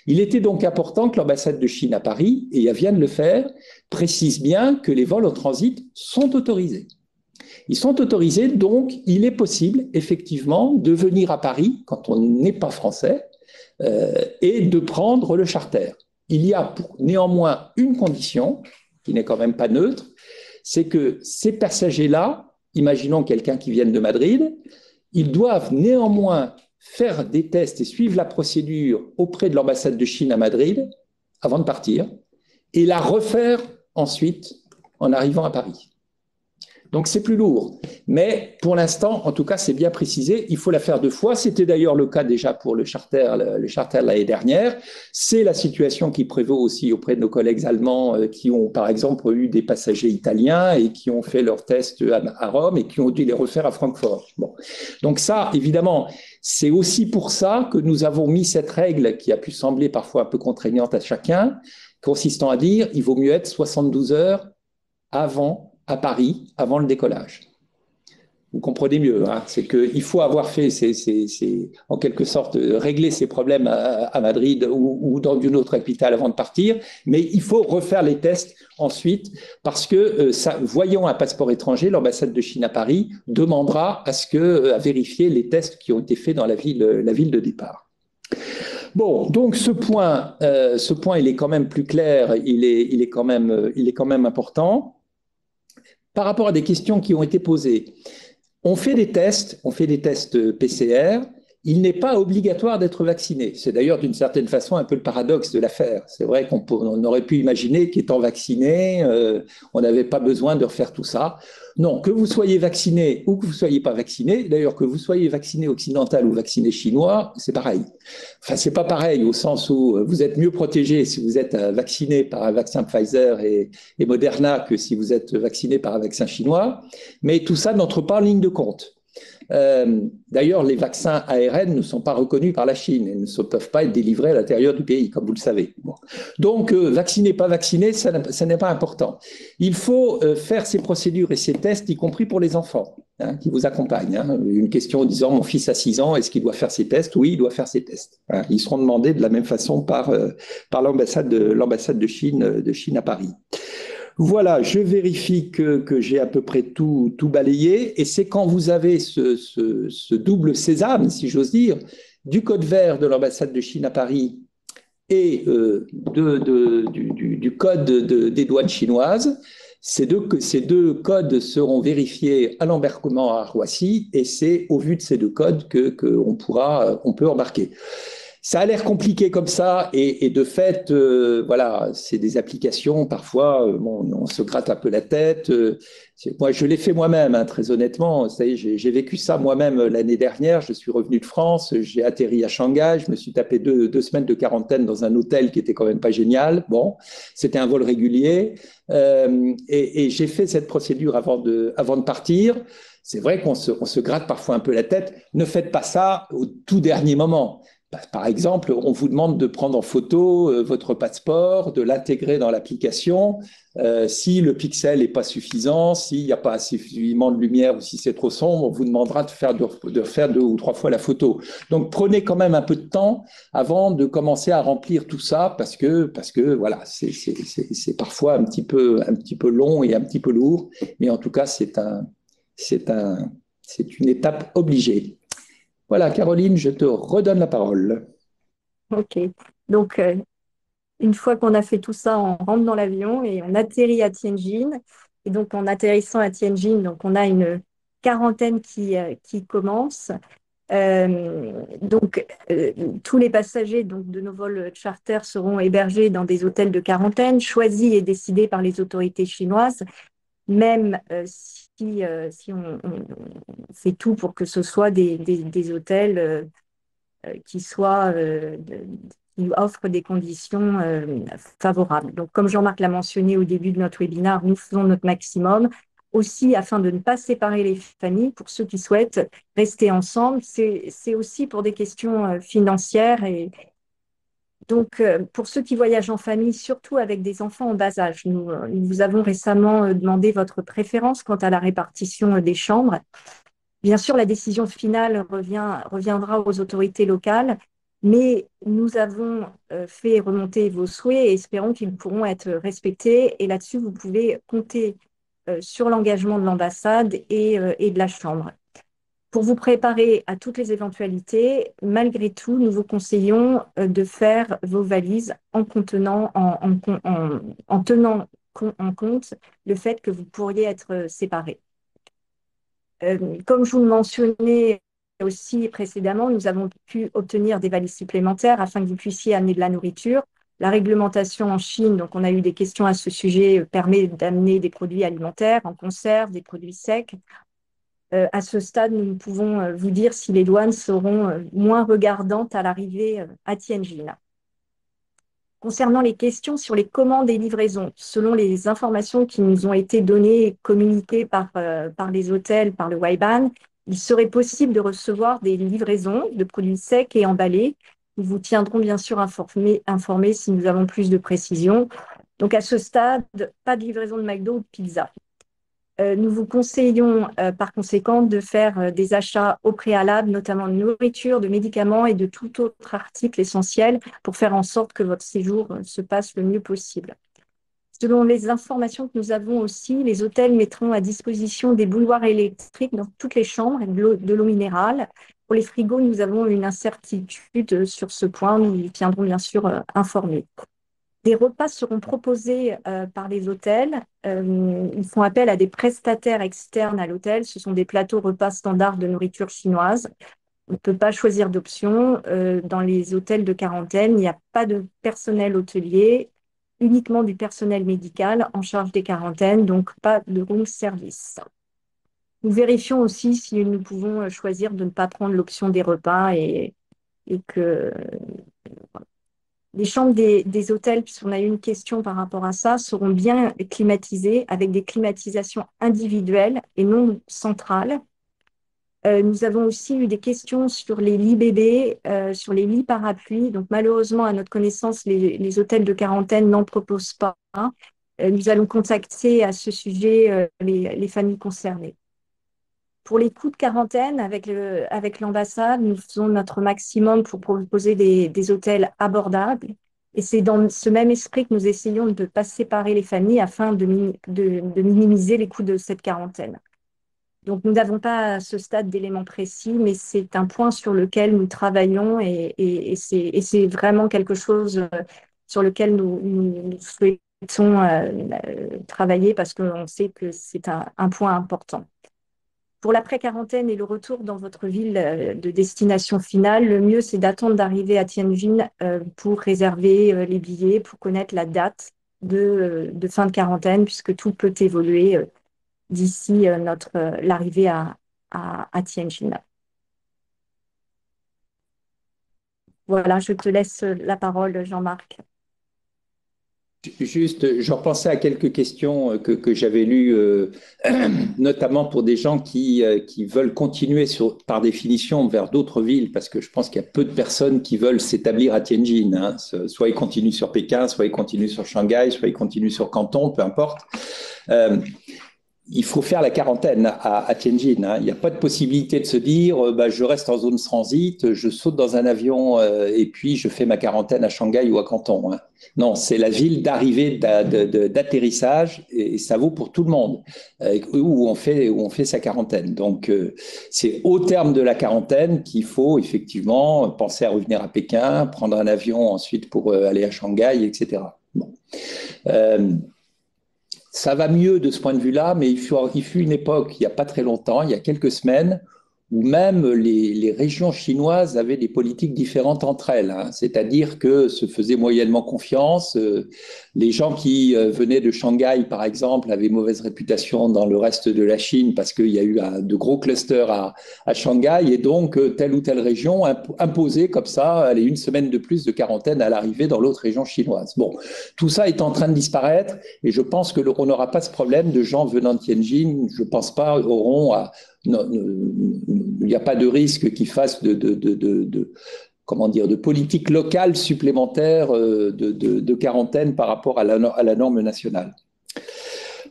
Il était donc important que l'ambassade de Chine à Paris, et elle vient de le faire, précise bien que les vols en transit sont autorisés. Ils sont autorisés, donc il est possible effectivement de venir à Paris quand on n'est pas français et de prendre le charter. Il y a néanmoins une condition qui n'est quand même pas neutre, c'est que ces passagers-là, imaginons quelqu'un qui vienne de Madrid, ils doivent néanmoins faire des tests et suivre la procédure auprès de l'ambassade de Chine à Madrid avant de partir et la refaire ensuite en arrivant à Paris. Donc, c'est plus lourd. Mais pour l'instant, en tout cas, c'est bien précisé. Il faut la faire 2 fois. C'était d'ailleurs le cas déjà pour le charter l'année dernière. C'est la situation qui prévaut aussi auprès de nos collègues allemands qui ont, par exemple, eu des passagers italiens et qui ont fait leurs tests à Rome et qui ont dû les refaire à Francfort. Bon. Donc ça, évidemment, c'est aussi pour ça que nous avons mis cette règle qui a pu sembler parfois un peu contraignante à chacun, consistant à dire il vaut mieux être 72 heures à Paris, avant le décollage. Vous comprenez mieux, hein, c'est qu'il faut avoir fait, en quelque sorte, régler ces problèmes à Madrid ou dans une autre capitale avant de partir, mais il faut refaire les tests ensuite, parce que, voyant un passeport étranger, l'ambassade de Chine à Paris demandera à vérifier les tests qui ont été faits dans la ville de départ. Bon, donc ce point, il est quand même plus clair, il est quand même important. Par rapport à des questions qui ont été posées, on fait des tests PCR. Il n'est pas obligatoire d'être vacciné. C'est d'ailleurs d'une certaine façon un peu le paradoxe de l'affaire. C'est vrai qu'on aurait pu imaginer qu'étant vacciné, on n'avait pas besoin de refaire tout ça. Non, que vous soyez vacciné ou que vous ne soyez pas vacciné, d'ailleurs que vous soyez vacciné occidental ou vacciné chinois, c'est pareil. Enfin, c'est pas pareil au sens où vous êtes mieux protégé si vous êtes vacciné par un vaccin Pfizer et Moderna que si vous êtes vacciné par un vaccin chinois. Mais tout ça n'entre pas en ligne de compte. D'ailleurs, les vaccins ARN ne sont pas reconnus par la Chine et ne peuvent pas être délivrés à l'intérieur du pays, comme vous le savez. Bon. Donc, vacciné, pas vacciné, ça n'est pas important. Il faut faire ces procédures et ces tests, y compris pour les enfants qui vous accompagnent. Une question disant, mon fils a 6 ans, est-ce qu'il doit faire ses tests? Oui, il doit faire ses tests. Ils seront demandés de la même façon par l'ambassade de Chine à Paris. Voilà, je vérifie que j'ai à peu près tout balayé. Et c'est quand vous avez ce double sésame, si j'ose dire, du code vert de l'ambassade de Chine à Paris et du code des douanes chinoises, ces deux codes seront vérifiés à l'embarquement à Roissy et c'est au vu de ces deux codes qu'on peut embarquer. Ça a l'air compliqué comme ça et de fait, voilà, c'est des applications. Parfois, bon, on se gratte un peu la tête. Moi, je l'ai fait moi-même, très honnêtement. Ça y est, j'ai vécu ça moi-même l'année dernière. Je suis revenu de France, j'ai atterri à Shanghai, je me suis tapé 2 semaines de quarantaine dans un hôtel qui était quand même pas génial. Bon, c'était un vol régulier et j'ai fait cette procédure avant de partir. C'est vrai qu'on se gratte parfois un peu la tête. Ne faites pas ça au tout dernier moment. Par exemple, on vous demande de prendre en photo votre passeport, de l'intégrer dans l'application. Si le pixel n'est pas suffisant, s'il n'y a pas suffisamment de lumière ou si c'est trop sombre, on vous demandera de faire 2 ou 3 fois la photo. Donc, prenez quand même un peu de temps avant de commencer à remplir tout ça parce que voilà, c'est parfois un petit peu long et un petit peu lourd. Mais en tout cas, c'est une étape obligée. Voilà, Caroline, je te redonne la parole. Ok. Donc, une fois qu'on a fait tout ça, on rentre dans l'avion et on atterrit à Tianjin. Et donc, en atterrissant à Tianjin, donc on a une quarantaine qui commence. Tous les passagers de nos vols charter seront hébergés dans des hôtels de quarantaine choisis et décidés par les autorités chinoises, même si on fait tout pour que ce soit des hôtels qui offrent des conditions favorables. Donc, comme Jean-Marc l'a mentionné au début de notre webinaire, nous faisons notre maximum aussi afin de ne pas séparer les familles pour ceux qui souhaitent rester ensemble. C'est aussi pour des questions financières. Et donc, pour ceux qui voyagent en famille, surtout avec des enfants en bas âge, nous vous avons récemment demandé votre préférence quant à la répartition des chambres. Bien sûr, la décision finale reviendra aux autorités locales, mais nous avons fait remonter vos souhaits et espérons qu'ils pourront être respectés. Et là-dessus, vous pouvez compter sur l'engagement de l'ambassade et de la Chambre. Pour vous préparer à toutes les éventualités, malgré tout, nous vous conseillons de faire vos valises en tenant en compte le fait que vous pourriez être séparés. Comme je vous le mentionnais aussi précédemment, nous avons pu obtenir des valises supplémentaires afin que vous puissiez amener de la nourriture. La réglementation en Chine, donc on a eu des questions à ce sujet, permet d'amener des produits alimentaires en conserve, des produits secs. À ce stade, nous pouvons vous dire si les douanes seront moins regardantes à l'arrivée à Tianjin. Concernant les questions sur les commandes et livraisons, selon les informations qui nous ont été données et communiquées par les hôtels, par le Waiban, il serait possible de recevoir des livraisons de produits secs et emballés. Nous vous tiendrons bien sûr informés si nous avons plus de précisions. Donc à ce stade, pas de livraison de McDo ou de pizza. Nous vous conseillons par conséquent de faire des achats au préalable, notamment de nourriture, de médicaments et de tout autre article essentiel pour faire en sorte que votre séjour se passe le mieux possible. Selon les informations que nous avons aussi, les hôtels mettront à disposition des bouilloires électriques dans toutes les chambres et de l'eau minérale. Pour les frigos, nous avons une incertitude sur ce point. Nous tiendrons bien sûr informés. Des repas seront proposés par les hôtels. Ils font appel à des prestataires externes à l'hôtel. Ce sont des plateaux repas standards de nourriture chinoise. On ne peut pas choisir d'option. Dans les hôtels de quarantaine, il n'y a pas de personnel hôtelier, uniquement du personnel médical en charge des quarantaines, donc pas de room service. Nous vérifions aussi si nous pouvons choisir de ne pas prendre l'option des repas et que les chambres des hôtels, puisqu'on a eu une question par rapport à ça, seront bien climatisées avec des climatisations individuelles et non centrales. Nous avons aussi eu des questions sur les lits bébés, sur les lits parapluies. Donc malheureusement, à notre connaissance, les hôtels de quarantaine n'en proposent pas. Nous allons contacter à ce sujet les familles concernées. Pour les coûts de quarantaine, avec l'ambassade, nous faisons notre maximum pour proposer des hôtels abordables. Et c'est dans ce même esprit que nous essayons de ne pas séparer les familles afin de minimiser les coûts de cette quarantaine. Donc, nous n'avons pas à ce stade d'éléments précis, mais c'est un point sur lequel nous travaillons et c'est vraiment quelque chose sur lequel nous souhaitons travailler parce qu'on sait que c'est un point important. Pour l'après-quarantaine et le retour dans votre ville de destination finale, le mieux, c'est d'attendre d'arriver à Tianjin pour réserver les billets, pour connaître la date de fin de quarantaine, puisque tout peut évoluer d'ici l'arrivée à Tianjin. Voilà, je te laisse la parole, Jean-Marc. Juste, je repensais à quelques questions que j'avais lues, notamment pour des gens qui veulent continuer par définition vers d'autres villes, parce que je pense qu'il y a peu de personnes qui veulent s'établir à Tianjin, hein. Soit ils continuent sur Pékin, soit ils continuent sur Shanghai, soit ils continuent sur Canton, peu importe. Il faut faire la quarantaine à Tianjin, hein. Il n'y a pas de possibilité de se dire je reste en zone transit, je saute dans un avion et puis je fais ma quarantaine à Shanghai ou à Canton, hein. Non, c'est la ville d'arrivée, d'atterrissage et ça vaut pour tout le monde où on fait sa quarantaine. Donc, c'est au terme de la quarantaine qu'il faut effectivement penser à revenir à Pékin, prendre un avion ensuite pour aller à Shanghai, etc. Bon. Ça va mieux de ce point de vue-là, mais il fut une époque, il n'y a pas très longtemps, il y a quelques semaines, où même les régions chinoises avaient des politiques différentes entre elles, hein. C'est-à-dire que se faisaient moyennement confiance. Les gens qui venaient de Shanghai, par exemple, avaient mauvaise réputation dans le reste de la Chine parce qu'il y a eu de gros clusters à Shanghai et donc telle ou telle région imposait comme ça, allez, une semaine de plus de quarantaine à l'arrivée dans l'autre région chinoise. Bon, tout ça est en train de disparaître et je pense qu'on n'aura pas ce problème de gens venant de Tianjin, je ne pense pas, auront à... il n'y a pas de risque qu'ils fassent comment dire, de politique locale supplémentaire de quarantaine par rapport à la norme nationale.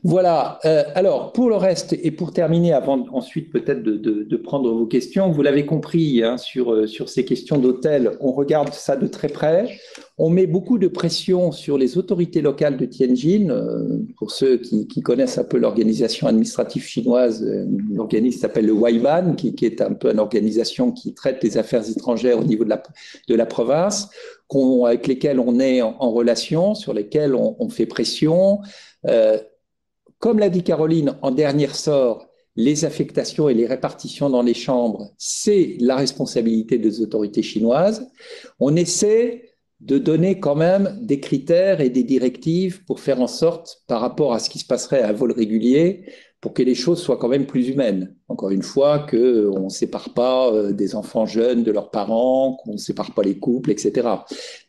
Voilà. Alors, pour le reste, et pour terminer, avant ensuite peut-être de prendre vos questions, vous l'avez compris, hein, sur ces questions d'hôtel, on regarde ça de très près. On met beaucoup de pression sur les autorités locales de Tianjin. Pour ceux qui connaissent un peu l'organisation administrative chinoise, l'organisme s'appelle le Waiban, qui est un peu une organisation qui traite les affaires étrangères au niveau de la province, avec lesquelles on est en relation, sur lesquelles on fait pression. Comme l'a dit Caroline, en dernier ressort, les affectations et les répartitions dans les chambres, c'est la responsabilité des autorités chinoises. On essaie de donner quand même des critères et des directives pour faire en sorte, par rapport à ce qui se passerait à un vol régulier, pour que les choses soient quand même plus humaines. Encore une fois, qu'on ne sépare pas des enfants jeunes de leurs parents, qu'on ne sépare pas les couples, etc.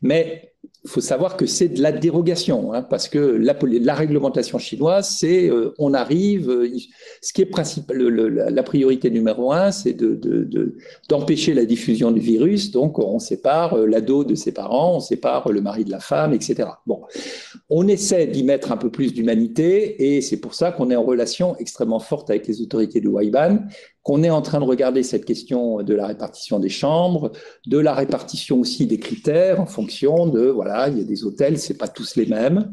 Mais il faut savoir que c'est de la dérogation, hein, parce que la réglementation chinoise, c'est on arrive, ce qui est la priorité numéro un, c'est d'empêcher la diffusion du virus, donc on sépare l'ado de ses parents, on sépare le mari de la femme, etc. Bon, on essaie d'y mettre un peu plus d'humanité et c'est pour ça qu'on est en relation extrêmement forte avec les autorités de Waiban, qu'on est en train de regarder cette question de la répartition des chambres, de la répartition aussi des critères en fonction de, voilà, il y a des hôtels, c'est pas tous les mêmes.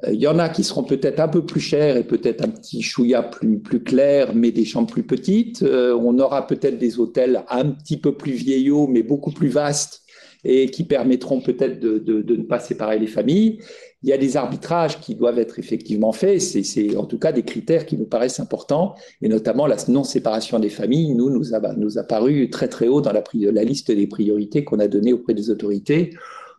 Il y en a qui seront peut-être un peu plus chers et peut-être un petit chouïa plus clair, mais des chambres plus petites. On aura peut-être des hôtels un petit peu plus vieillots, mais beaucoup plus vastes et qui permettront peut-être de ne pas séparer les familles. Il y a des arbitrages qui doivent être effectivement faits. C'est en tout cas des critères qui nous paraissent importants, et notamment la non-séparation des familles nous a paru très très haut dans la liste des priorités qu'on a données auprès des autorités,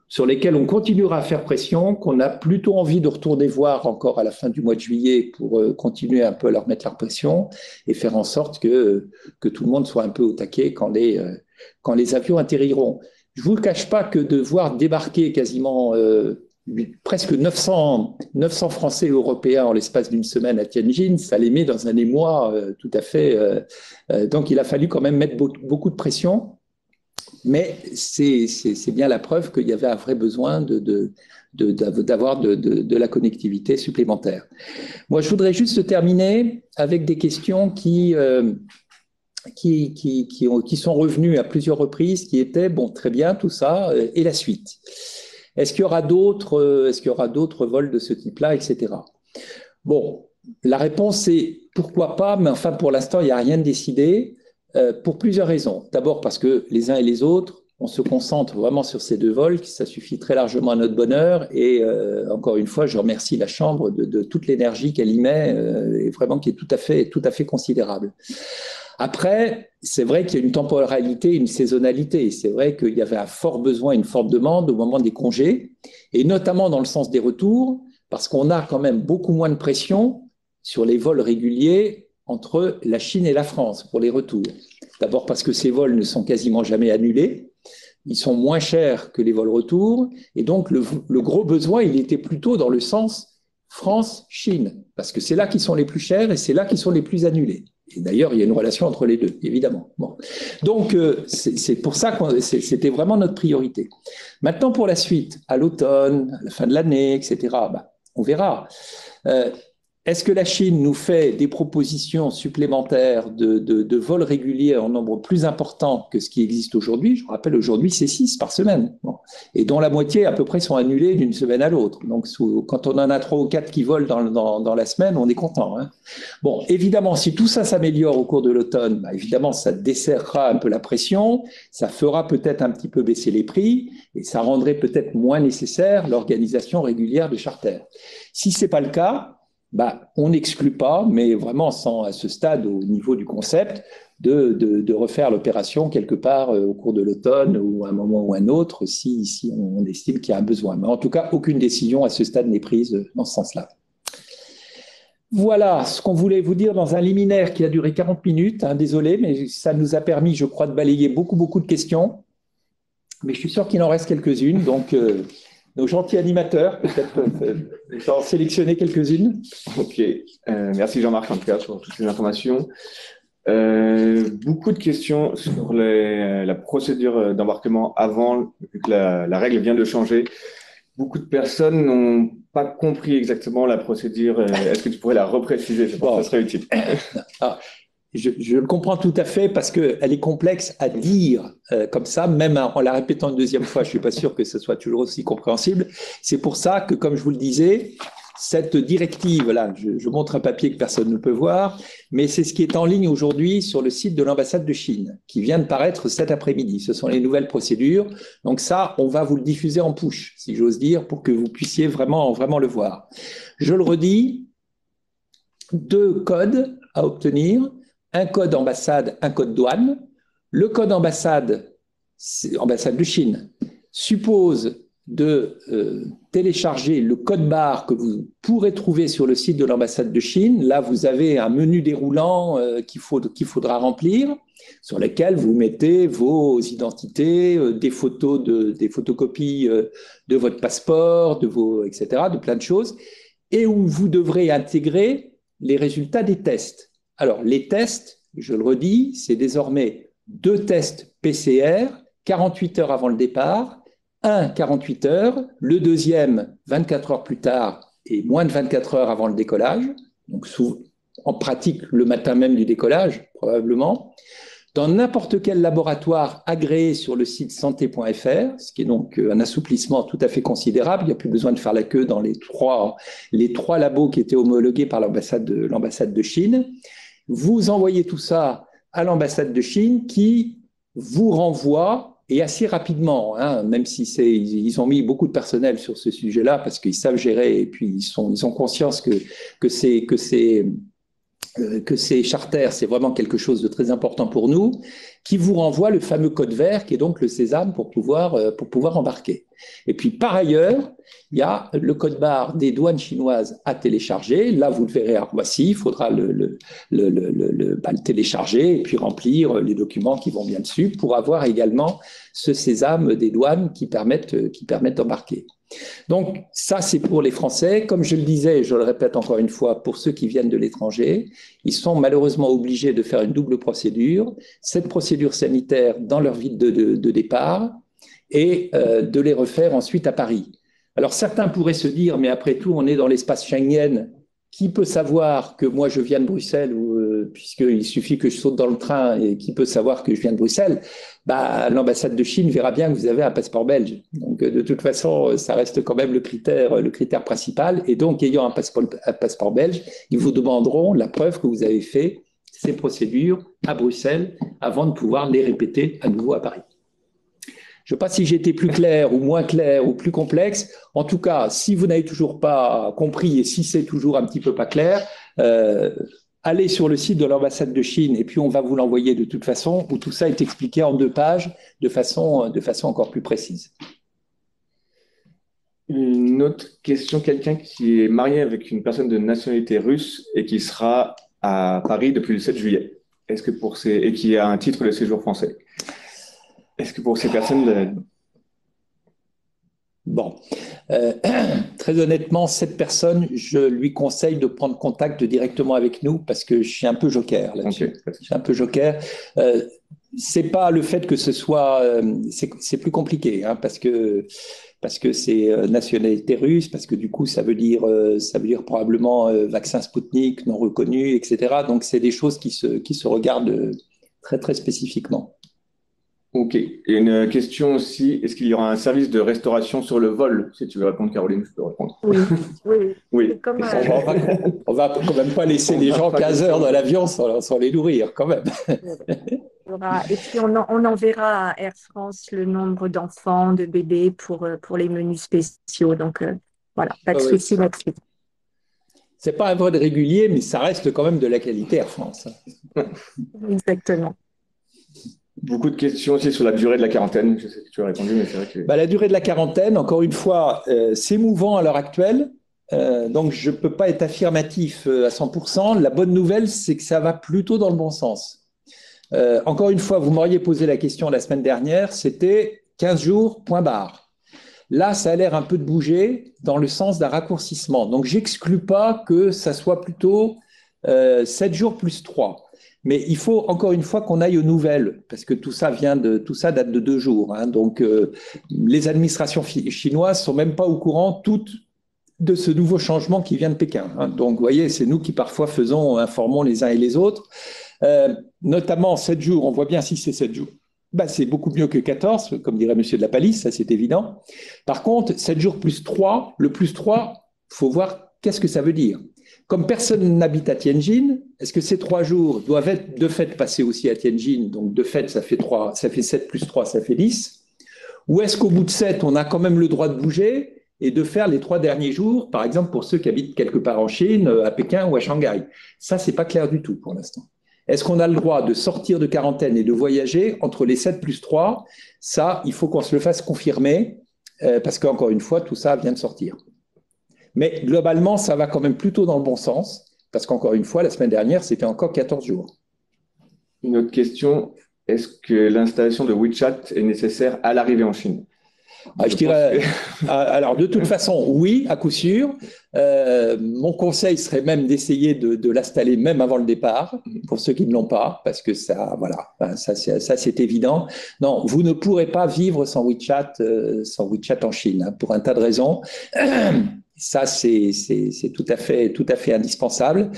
sur lesquels on continuera à faire pression, qu'on a plutôt envie de retourner voir encore à la fin du mois de juillet pour continuer un peu à leur mettre la pression et faire en sorte que tout le monde soit un peu au taquet quand les avions atterriront. Je ne vous le cache pas que de voir débarquer quasiment presque 900 Français et Européens en l'espace d'une semaine à Tianjin, ça les met dans un émoi tout à fait. Donc il a fallu quand même mettre beaucoup de pression. Mais c'est bien la preuve qu'il y avait un vrai besoin d'avoir de la connectivité supplémentaire. Moi, je voudrais juste terminer avec des questions qui sont revenues à plusieurs reprises, qui étaient, bon, très bien, tout ça, et la suite. Est-ce qu'il y aura d'autres vols de ce type-là, etc. Bon, la réponse est pourquoi pas, mais enfin, pour l'instant, il n'y a rien de décidé. Pour plusieurs raisons. D'abord parce que les uns et les autres, on se concentre vraiment sur ces 2 vols, ça suffit très largement à notre bonheur. Et encore une fois, je remercie la Chambre de toute l'énergie qu'elle y met, et vraiment qui est tout à fait considérable. Après, c'est vrai qu'il y a une temporalité, une saisonnalité. C'est vrai qu'il y avait un fort besoin, une forte demande au moment des congés, et notamment dans le sens des retours, parce qu'on a quand même beaucoup moins de pression sur les vols réguliers entre la Chine et la France pour les retours. D'abord parce que ces vols ne sont quasiment jamais annulés, ils sont moins chers que les vols retour, et donc le gros besoin, il était plutôt dans le sens France-Chine, parce que c'est là qu'ils sont les plus chers et c'est là qu'ils sont les plus annulés. Et d'ailleurs, il y a une relation entre les deux, évidemment. Bon. Donc, c'est pour ça que c'était vraiment notre priorité. Maintenant, pour la suite, à l'automne, à la fin de l'année, etc., on verra. Est-ce que la Chine nous fait des propositions supplémentaires de vols réguliers en nombre plus important que ce qui existe aujourd'hui? Je vous rappelle, aujourd'hui, c'est 6 par semaine. Bon. Et dont la moitié à peu près sont annulés d'une semaine à l'autre. Donc, quand on en a 3 ou 4 qui volent dans la semaine, on est content. Hein. Bon, évidemment, si tout ça s'améliore au cours de l'automne, évidemment, ça desserrera un peu la pression, ça fera peut-être un petit peu baisser les prix et ça rendrait peut-être moins nécessaire l'organisation régulière de charters. Si ce n'est pas le cas, on n'exclut pas, mais vraiment sans à ce stade, au niveau du concept, de refaire l'opération quelque part au cours de l'automne ou à un moment ou un autre, si on estime qu'il y a un besoin. Mais en tout cas, aucune décision à ce stade n'est prise dans ce sens-là. Voilà ce qu'on voulait vous dire dans un liminaire qui a duré 40 minutes. Hein, désolé, mais ça nous a permis, je crois, de balayer beaucoup de questions. Mais je suis sûr qu'il en reste quelques-unes, donc... nos gentils animateurs, peut-être en sélectionner quelques-unes. Ok, merci Jean-Marc en tout cas pour toutes ces informations. Beaucoup de questions sur la procédure d'embarquement avant, vu que la règle vient de changer. Beaucoup de personnes n'ont pas compris exactement la procédure. Est-ce que tu pourrais la repréciser? Je pense que ça serait utile. Je le comprends tout à fait parce qu'elle est complexe à dire comme ça, même en la répétant une deuxième fois, je ne suis pas sûr que ce soit toujours aussi compréhensible. C'est pour ça que, comme je vous le disais, cette directive-là, je montre un papier que personne ne peut voir, mais c'est ce qui est en ligne aujourd'hui sur le site de l'ambassade de Chine, qui vient de paraître cet après-midi. Ce sont les nouvelles procédures. Donc ça, on va vous le diffuser en push, si j'ose dire, pour que vous puissiez vraiment le voir. Je le redis, 2 codes à obtenir. Un code ambassade, un code douane. Le code ambassade de Chine, suppose de télécharger le code barre que vous pourrez trouver sur le site de l'ambassade de Chine. Là, vous avez un menu déroulant qu'il faudra remplir, sur lequel vous mettez vos identités, des photocopies de votre passeport, etc., de plein de choses, et où vous devrez intégrer les résultats des tests. Alors, les tests, je le redis, c'est désormais 2 tests PCR, 48 heures avant le départ, un 48 heures, le deuxième 24 heures plus tard et moins de 24 heures avant le décollage, donc en pratique le matin même du décollage, probablement. dans n'importe quel laboratoire agréé sur le site santé.fr, ce qui est donc un assouplissement tout à fait considérable. Il n'y a plus besoin de faire la queue dans les trois labos qui étaient homologués par l'ambassade de Chine. Vous envoyez tout ça à l'ambassade de Chine qui vous renvoie, et assez rapidement, hein, même si ils ont mis beaucoup de personnel sur ce sujet-là parce qu'ils savent gérer et puis ils ont conscience que ces charters, c'est vraiment quelque chose de très important pour nous, qui vous renvoie le fameux code vert qui est donc le sésame pour pouvoir embarquer. Et puis par ailleurs, il y a le code barre des douanes chinoises à télécharger. Là, vous le verrez à Roissy, il faudra le télécharger et puis remplir les documents qui vont bien dessus pour avoir également ce sésame des douanes qui permettent d'embarquer. Donc ça, c'est pour les Français. Comme je le disais, je le répète encore une fois, pour ceux qui viennent de l'étranger, ils sont malheureusement obligés de faire une double procédure. Cette procédure sanitaire dans leur ville de départ et de les refaire ensuite à Paris. Alors certains pourraient se dire, mais après tout, on est dans l'espace Schengen. Qui peut savoir que moi je viens de Bruxelles, puisqu'il suffit que je saute dans le train, et qui peut savoir que je viens de Bruxelles? L'ambassade de Chine verra bien que vous avez un passeport belge. Donc de toute façon, ça reste quand même le critère principal. Et donc, ayant un passeport belge, ils vous demanderont la preuve que vous avez fait ces procédures à Bruxelles avant de pouvoir les répéter à nouveau à Paris. Je ne sais pas si j'ai été plus clair ou moins clair ou plus complexe. En tout cas, si vous n'avez toujours pas compris et si c'est toujours un petit peu pas clair, allez sur le site de l'ambassade de Chine et puis on va vous l'envoyer de toute façon où tout ça est expliqué en 2 pages de façon encore plus précise. Une autre question, quelqu'un qui est marié avec une personne de nationalité russe et qui sera à Paris depuis le 7 juillet, et qui a un titre de séjour français. Est-ce que pour ces personnes... Bon, très honnêtement, cette personne, je lui conseille de prendre contact directement avec nous parce que je suis un peu joker là-dessus. Okay. Je suis un peu joker. C'est pas le fait que ce soit... c'est plus compliqué hein, parce que c'est nationalité russe, parce que du coup, ça veut dire probablement vaccin Sputnik non reconnu, etc. Donc, c'est des choses qui se regardent très, très spécifiquement. Ok. Et une question aussi, est-ce qu'il y aura un service de restauration sur le vol? Si tu veux répondre, Caroline, je peux répondre. Oui. Comme, on va quand même pas laisser les gens 15 heures dans l'avion sans les nourrir, quand même. Et puis, on enverra à Air France le nombre d'enfants, de bébés pour les menus spéciaux. Donc, voilà, pas de souci là-dessus. C'est pas un vol régulier, mais ça reste quand même de la qualité Air France. Exactement. Beaucoup de questions aussi sur la durée de la quarantaine. Je sais que tu as répondu, mais c'est vrai que... La durée de la quarantaine, encore une fois, c'est mouvant à l'heure actuelle. Donc, je ne peux pas être affirmatif à 100%. La bonne nouvelle, c'est que ça va plutôt dans le bon sens. Encore une fois, vous m'auriez posé la question la semaine dernière, c'était 15 jours, point barre. Là, ça a l'air un peu de bouger dans le sens d'un raccourcissement. Donc, je n'exclus pas que ça soit plutôt 7 jours plus 3. Mais il faut encore une fois qu'on aille aux nouvelles, parce que tout ça date de 2 jours. Hein. Donc, les administrations chinoises sont même pas au courant toutes de ce nouveau changement qui vient de Pékin. Hein. Donc, vous voyez, c'est nous qui parfois informons les uns et les autres. Notamment 7 jours, on voit bien si c'est 7 jours. C'est beaucoup mieux que 14, comme dirait Monsieur de la Palisse, ça c'est évident. Par contre, 7 jours plus 3, le plus 3, il faut voir qu'est-ce que ça veut dire. Comme personne n'habite à Tianjin, est-ce que ces 3 jours doivent être de fait passés aussi à Tianjin? Donc de fait, ça fait 7 plus 3, ça fait 10. Ou est-ce qu'au bout de 7, on a quand même le droit de bouger et de faire les 3 derniers jours, par exemple pour ceux qui habitent quelque part en Chine, à Pékin ou à Shanghai? Ça, c'est pas clair du tout pour l'instant. Est-ce qu'on a le droit de sortir de quarantaine et de voyager entre les 7 plus 3? Ça, il faut qu'on se le fasse confirmer, parce qu'encore une fois, tout ça vient de sortir. Mais globalement, ça va quand même plutôt dans le bon sens, parce qu'encore une fois, la semaine dernière, c'était encore 14 jours. Une autre question, est-ce que l'installation de WeChat est nécessaire à l'arrivée en Chine? Je dirais, alors de toute façon, oui, à coup sûr. Mon conseil serait même d'essayer de l'installer même avant le départ, pour ceux qui ne l'ont pas, parce que ça, voilà, ça c'est évident. Non, vous ne pourrez pas vivre sans WeChat en Chine, hein, pour un tas de raisons. Ça, c'est tout à fait indispensable.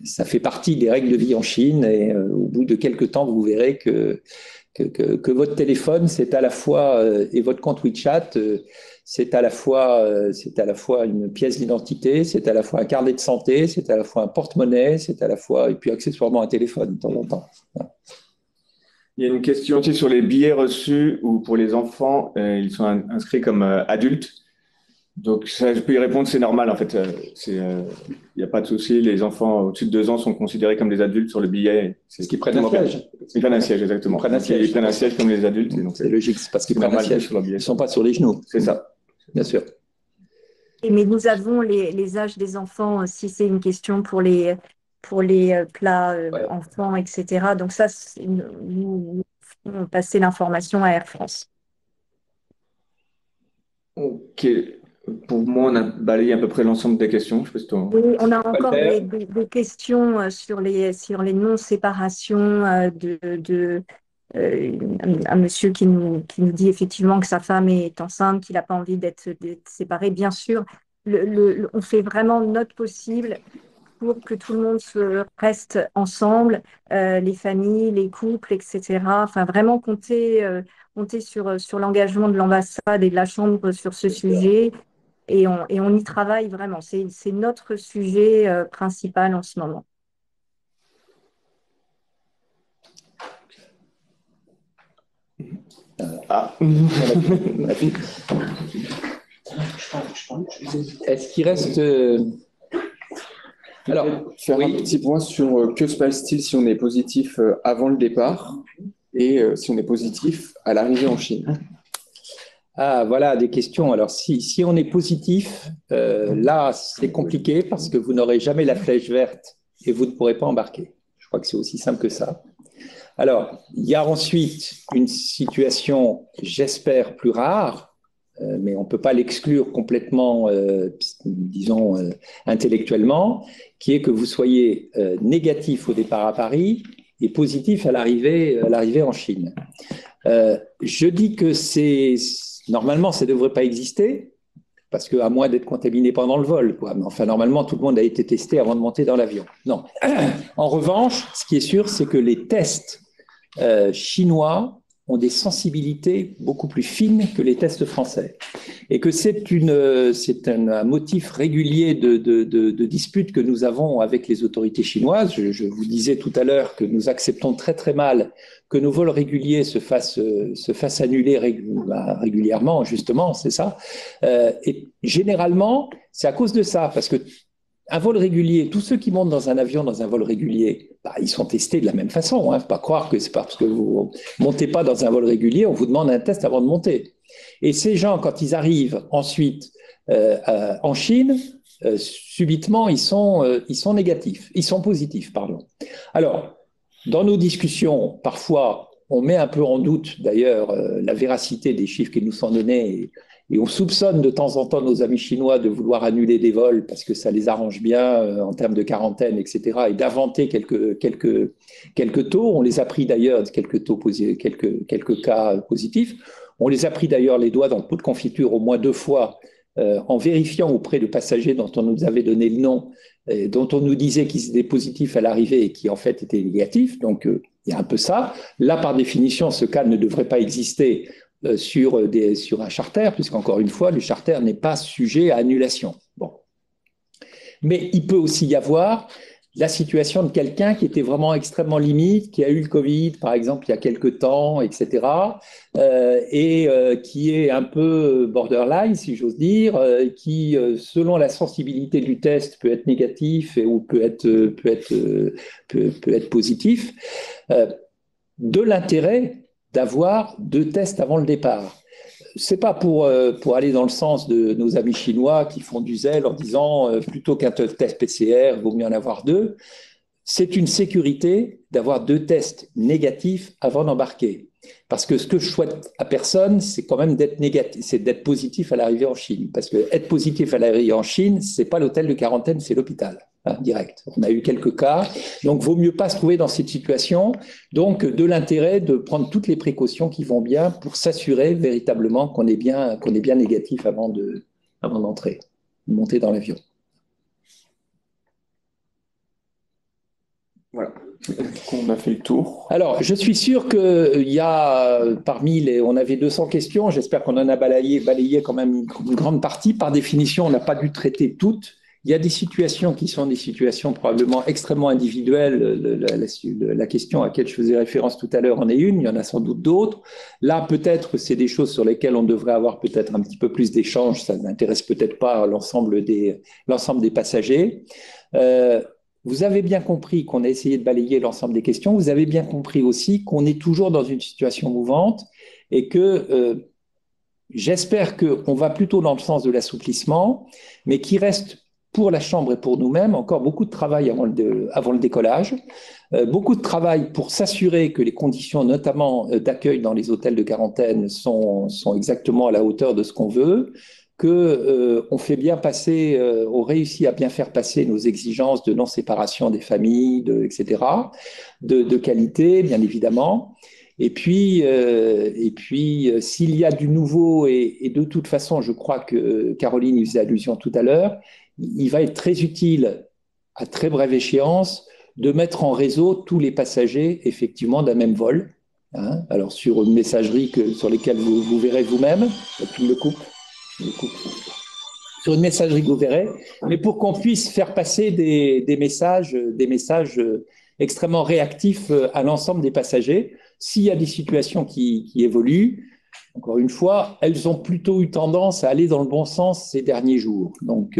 ça fait partie des règles de vie en Chine et au bout de quelques temps, vous verrez que votre téléphone, c'est à la fois, et votre compte WeChat, c'est à la fois une pièce d'identité, c'est à la fois un carnet de santé, c'est à la fois un porte-monnaie, c'est à la fois, et puis accessoirement un téléphone de temps en temps. Il y a une question aussi sur les billets reçus ou pour les enfants, ils sont inscrits comme adultes. Donc, ça, je peux y répondre, c'est normal en fait. Il n'y a pas de souci. Les enfants au-dessus de 2 ans sont considérés comme des adultes sur le billet. C'est ce qu'ils prennent un siège. Ils prennent un siège, exactement. Ils prennent un siège comme les adultes. C'est logique, c'est parce qu'ils prennent un siège. Ils ne sont pas sur les genoux. C'est ça. Bien sûr. Mais nous avons les âges des enfants, si c'est une question pour les plats enfants, etc. Donc ça, nous passons l'information à Air France. Ok. Pour moi, on a balayé à peu près l'ensemble des questions. Je sais pas si oui, on a encore des questions sur les non-séparations un monsieur qui nous dit effectivement que sa femme est enceinte, qu'il n'a pas envie d'être séparé. Bien sûr, on fait vraiment notre possible pour que tout le monde reste ensemble, les familles, les couples, etc. Enfin, vraiment compter sur l'engagement de l'ambassade et de la Chambre sur ce sujet. Et on y travaille vraiment. C'est notre sujet principal en ce moment. Est-ce qu'il reste... Alors, faire un petit point sur que se passe-t-il si on est positif avant le départ et si on est positif à l'arrivée en Chine? Ah, voilà des questions. Alors, si on est positif, là, c'est compliqué parce que vous n'aurez jamais la flèche verte et vous ne pourrez pas embarquer. Je crois que c'est aussi simple que ça. Alors, il y a ensuite une situation, j'espère, plus rare, mais on ne peut pas l'exclure complètement, disons, intellectuellement, qui est que vous soyez négatif au départ à Paris et positif à l'arrivée en Chine. Je dis que normalement, ça ne devrait pas exister, parce qu'à moins d'être contaminé pendant le vol, quoi. Mais enfin, normalement, tout le monde a été testé avant de monter dans l'avion. Non. En revanche, ce qui est sûr, c'est que les tests chinois ont des sensibilités beaucoup plus fines que les tests français. Et que c'est un motif régulier de dispute que nous avons avec les autorités chinoises. Je vous disais tout à l'heure que nous acceptons très très mal que nos vols réguliers se fassent annuler régulièrement, justement, c'est ça. Et généralement, c'est à cause de ça, parce que un vol régulier, tous ceux qui montent dans un avion, dans un vol régulier, ils sont testés de la même façon. Hein. Faut pas croire que c'est parce que vous ne montez pas dans un vol régulier, on vous demande un test avant de monter. Et ces gens, quand ils arrivent ensuite en Chine, subitement, ils sont négatifs, ils sont positifs, pardon. Alors, dans nos discussions, parfois, on met un peu en doute, d'ailleurs, la véracité des chiffres qui nous sont donnés et on soupçonne de temps en temps nos amis chinois de vouloir annuler des vols parce que ça les arrange bien en termes de quarantaine, etc., et d'inventer quelques taux. On les a pris d'ailleurs, quelques cas positifs. On les a pris d'ailleurs les doigts dans le pot de confiture au moins 2 fois en vérifiant auprès de passagers dont on nous avait donné le nom, dont on nous disait qu'ils étaient positifs à l'arrivée et qui en fait étaient négatifs. Donc, il y a un peu ça. Là, par définition, ce cas ne devrait pas exister sur un charter, puisqu'encore une fois, le charter n'est pas sujet à annulation. Bon. Mais il peut aussi y avoir la situation de quelqu'un qui était vraiment extrêmement limite, qui a eu le Covid, par exemple, il y a quelque temps, etc., qui est un peu borderline, si j'ose dire, qui, selon la sensibilité du test, peut être négatif ou peut être positif, de l'intérêt d'avoir 2 tests avant le départ. C'est pas pour aller dans le sens de nos amis chinois qui font du zèle en disant plutôt qu'un test PCR, il vaut mieux en avoir 2. C'est une sécurité d'avoir 2 tests négatifs avant d'embarquer. Parce que ce que je souhaite à personne, c'est quand même d'être négatif, c'est d'être positif à l'arrivée en Chine. Parce que être positif à l'arrivée en Chine, c'est pas l'hôtel de quarantaine, c'est l'hôpital. Direct. On a eu quelques cas, donc vaut mieux pas se trouver dans cette situation. Donc, de l'intérêt de prendre toutes les précautions qui vont bien pour s'assurer véritablement qu'on est bien négatif avant d'entrer, de monter dans l'avion. On a fait le tour. Alors, je suis sûr qu'il y a on avait 200 questions, j'espère qu'on en a balayé quand même une grande partie. Par définition, on n'a pas dû traiter toutes. Il y a des situations qui sont des situations probablement extrêmement individuelles. La question à laquelle je faisais référence tout à l'heure en est une, il y en a sans doute d'autres. Là, peut-être, c'est des choses sur lesquelles on devrait avoir peut-être un petit peu plus d'échanges. Ça n'intéresse peut-être pas l'ensemble des passagers. Vous avez bien compris qu'on a essayé de balayer l'ensemble des questions. Vous avez bien compris aussi qu'on est toujours dans une situation mouvante et que j'espère qu'on va plutôt dans le sens de l'assouplissement, mais qu'il reste pour la Chambre et pour nous-mêmes encore beaucoup de travail avant le décollage, beaucoup de travail pour s'assurer que les conditions, notamment d'accueil dans les hôtels de quarantaine, sont exactement à la hauteur de ce qu'on veut, qu'on fait bien passer, on réussit à bien faire passer nos exigences de non-séparation des familles, etc., de qualité, bien évidemment. Et puis, s'il y a du nouveau, et de toute façon, je crois que Caroline y faisait allusion tout à l'heure, il va être très utile, à très brève échéance, de mettre en réseau tous les passagers, effectivement, d'un même vol. Hein. Alors, sur une messagerie sur laquelle vous verrez vous-même, tu me coupes. Sur une messagerie que vous verrez, mais pour qu'on puisse faire passer des messages extrêmement réactifs à l'ensemble des passagers. S'il y a des situations qui évoluent, encore une fois, elles ont plutôt eu tendance à aller dans le bon sens ces derniers jours. Donc,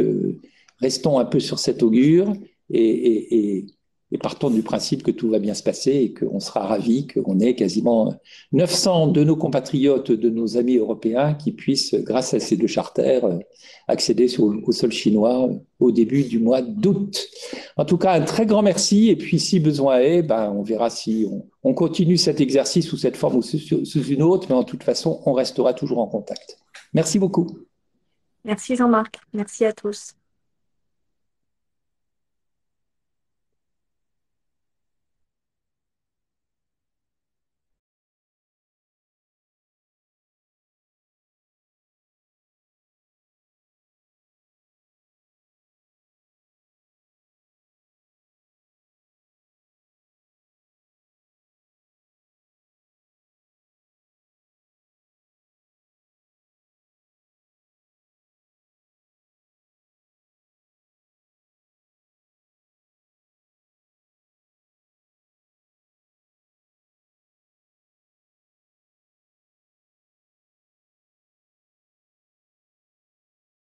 restons un peu sur cette augure et partons du principe que tout va bien se passer et qu'on sera ravis qu'on ait quasiment 900 de nos compatriotes, de nos amis européens qui puissent, grâce à ces 2 charters, accéder au sol chinois au début du mois d'août. En tout cas, un très grand merci. Et puis, si besoin est, on verra si on continue cet exercice sous cette forme ou sous une autre. Mais en toute façon, on restera toujours en contact. Merci beaucoup. Merci Jean-Marc. Merci à tous.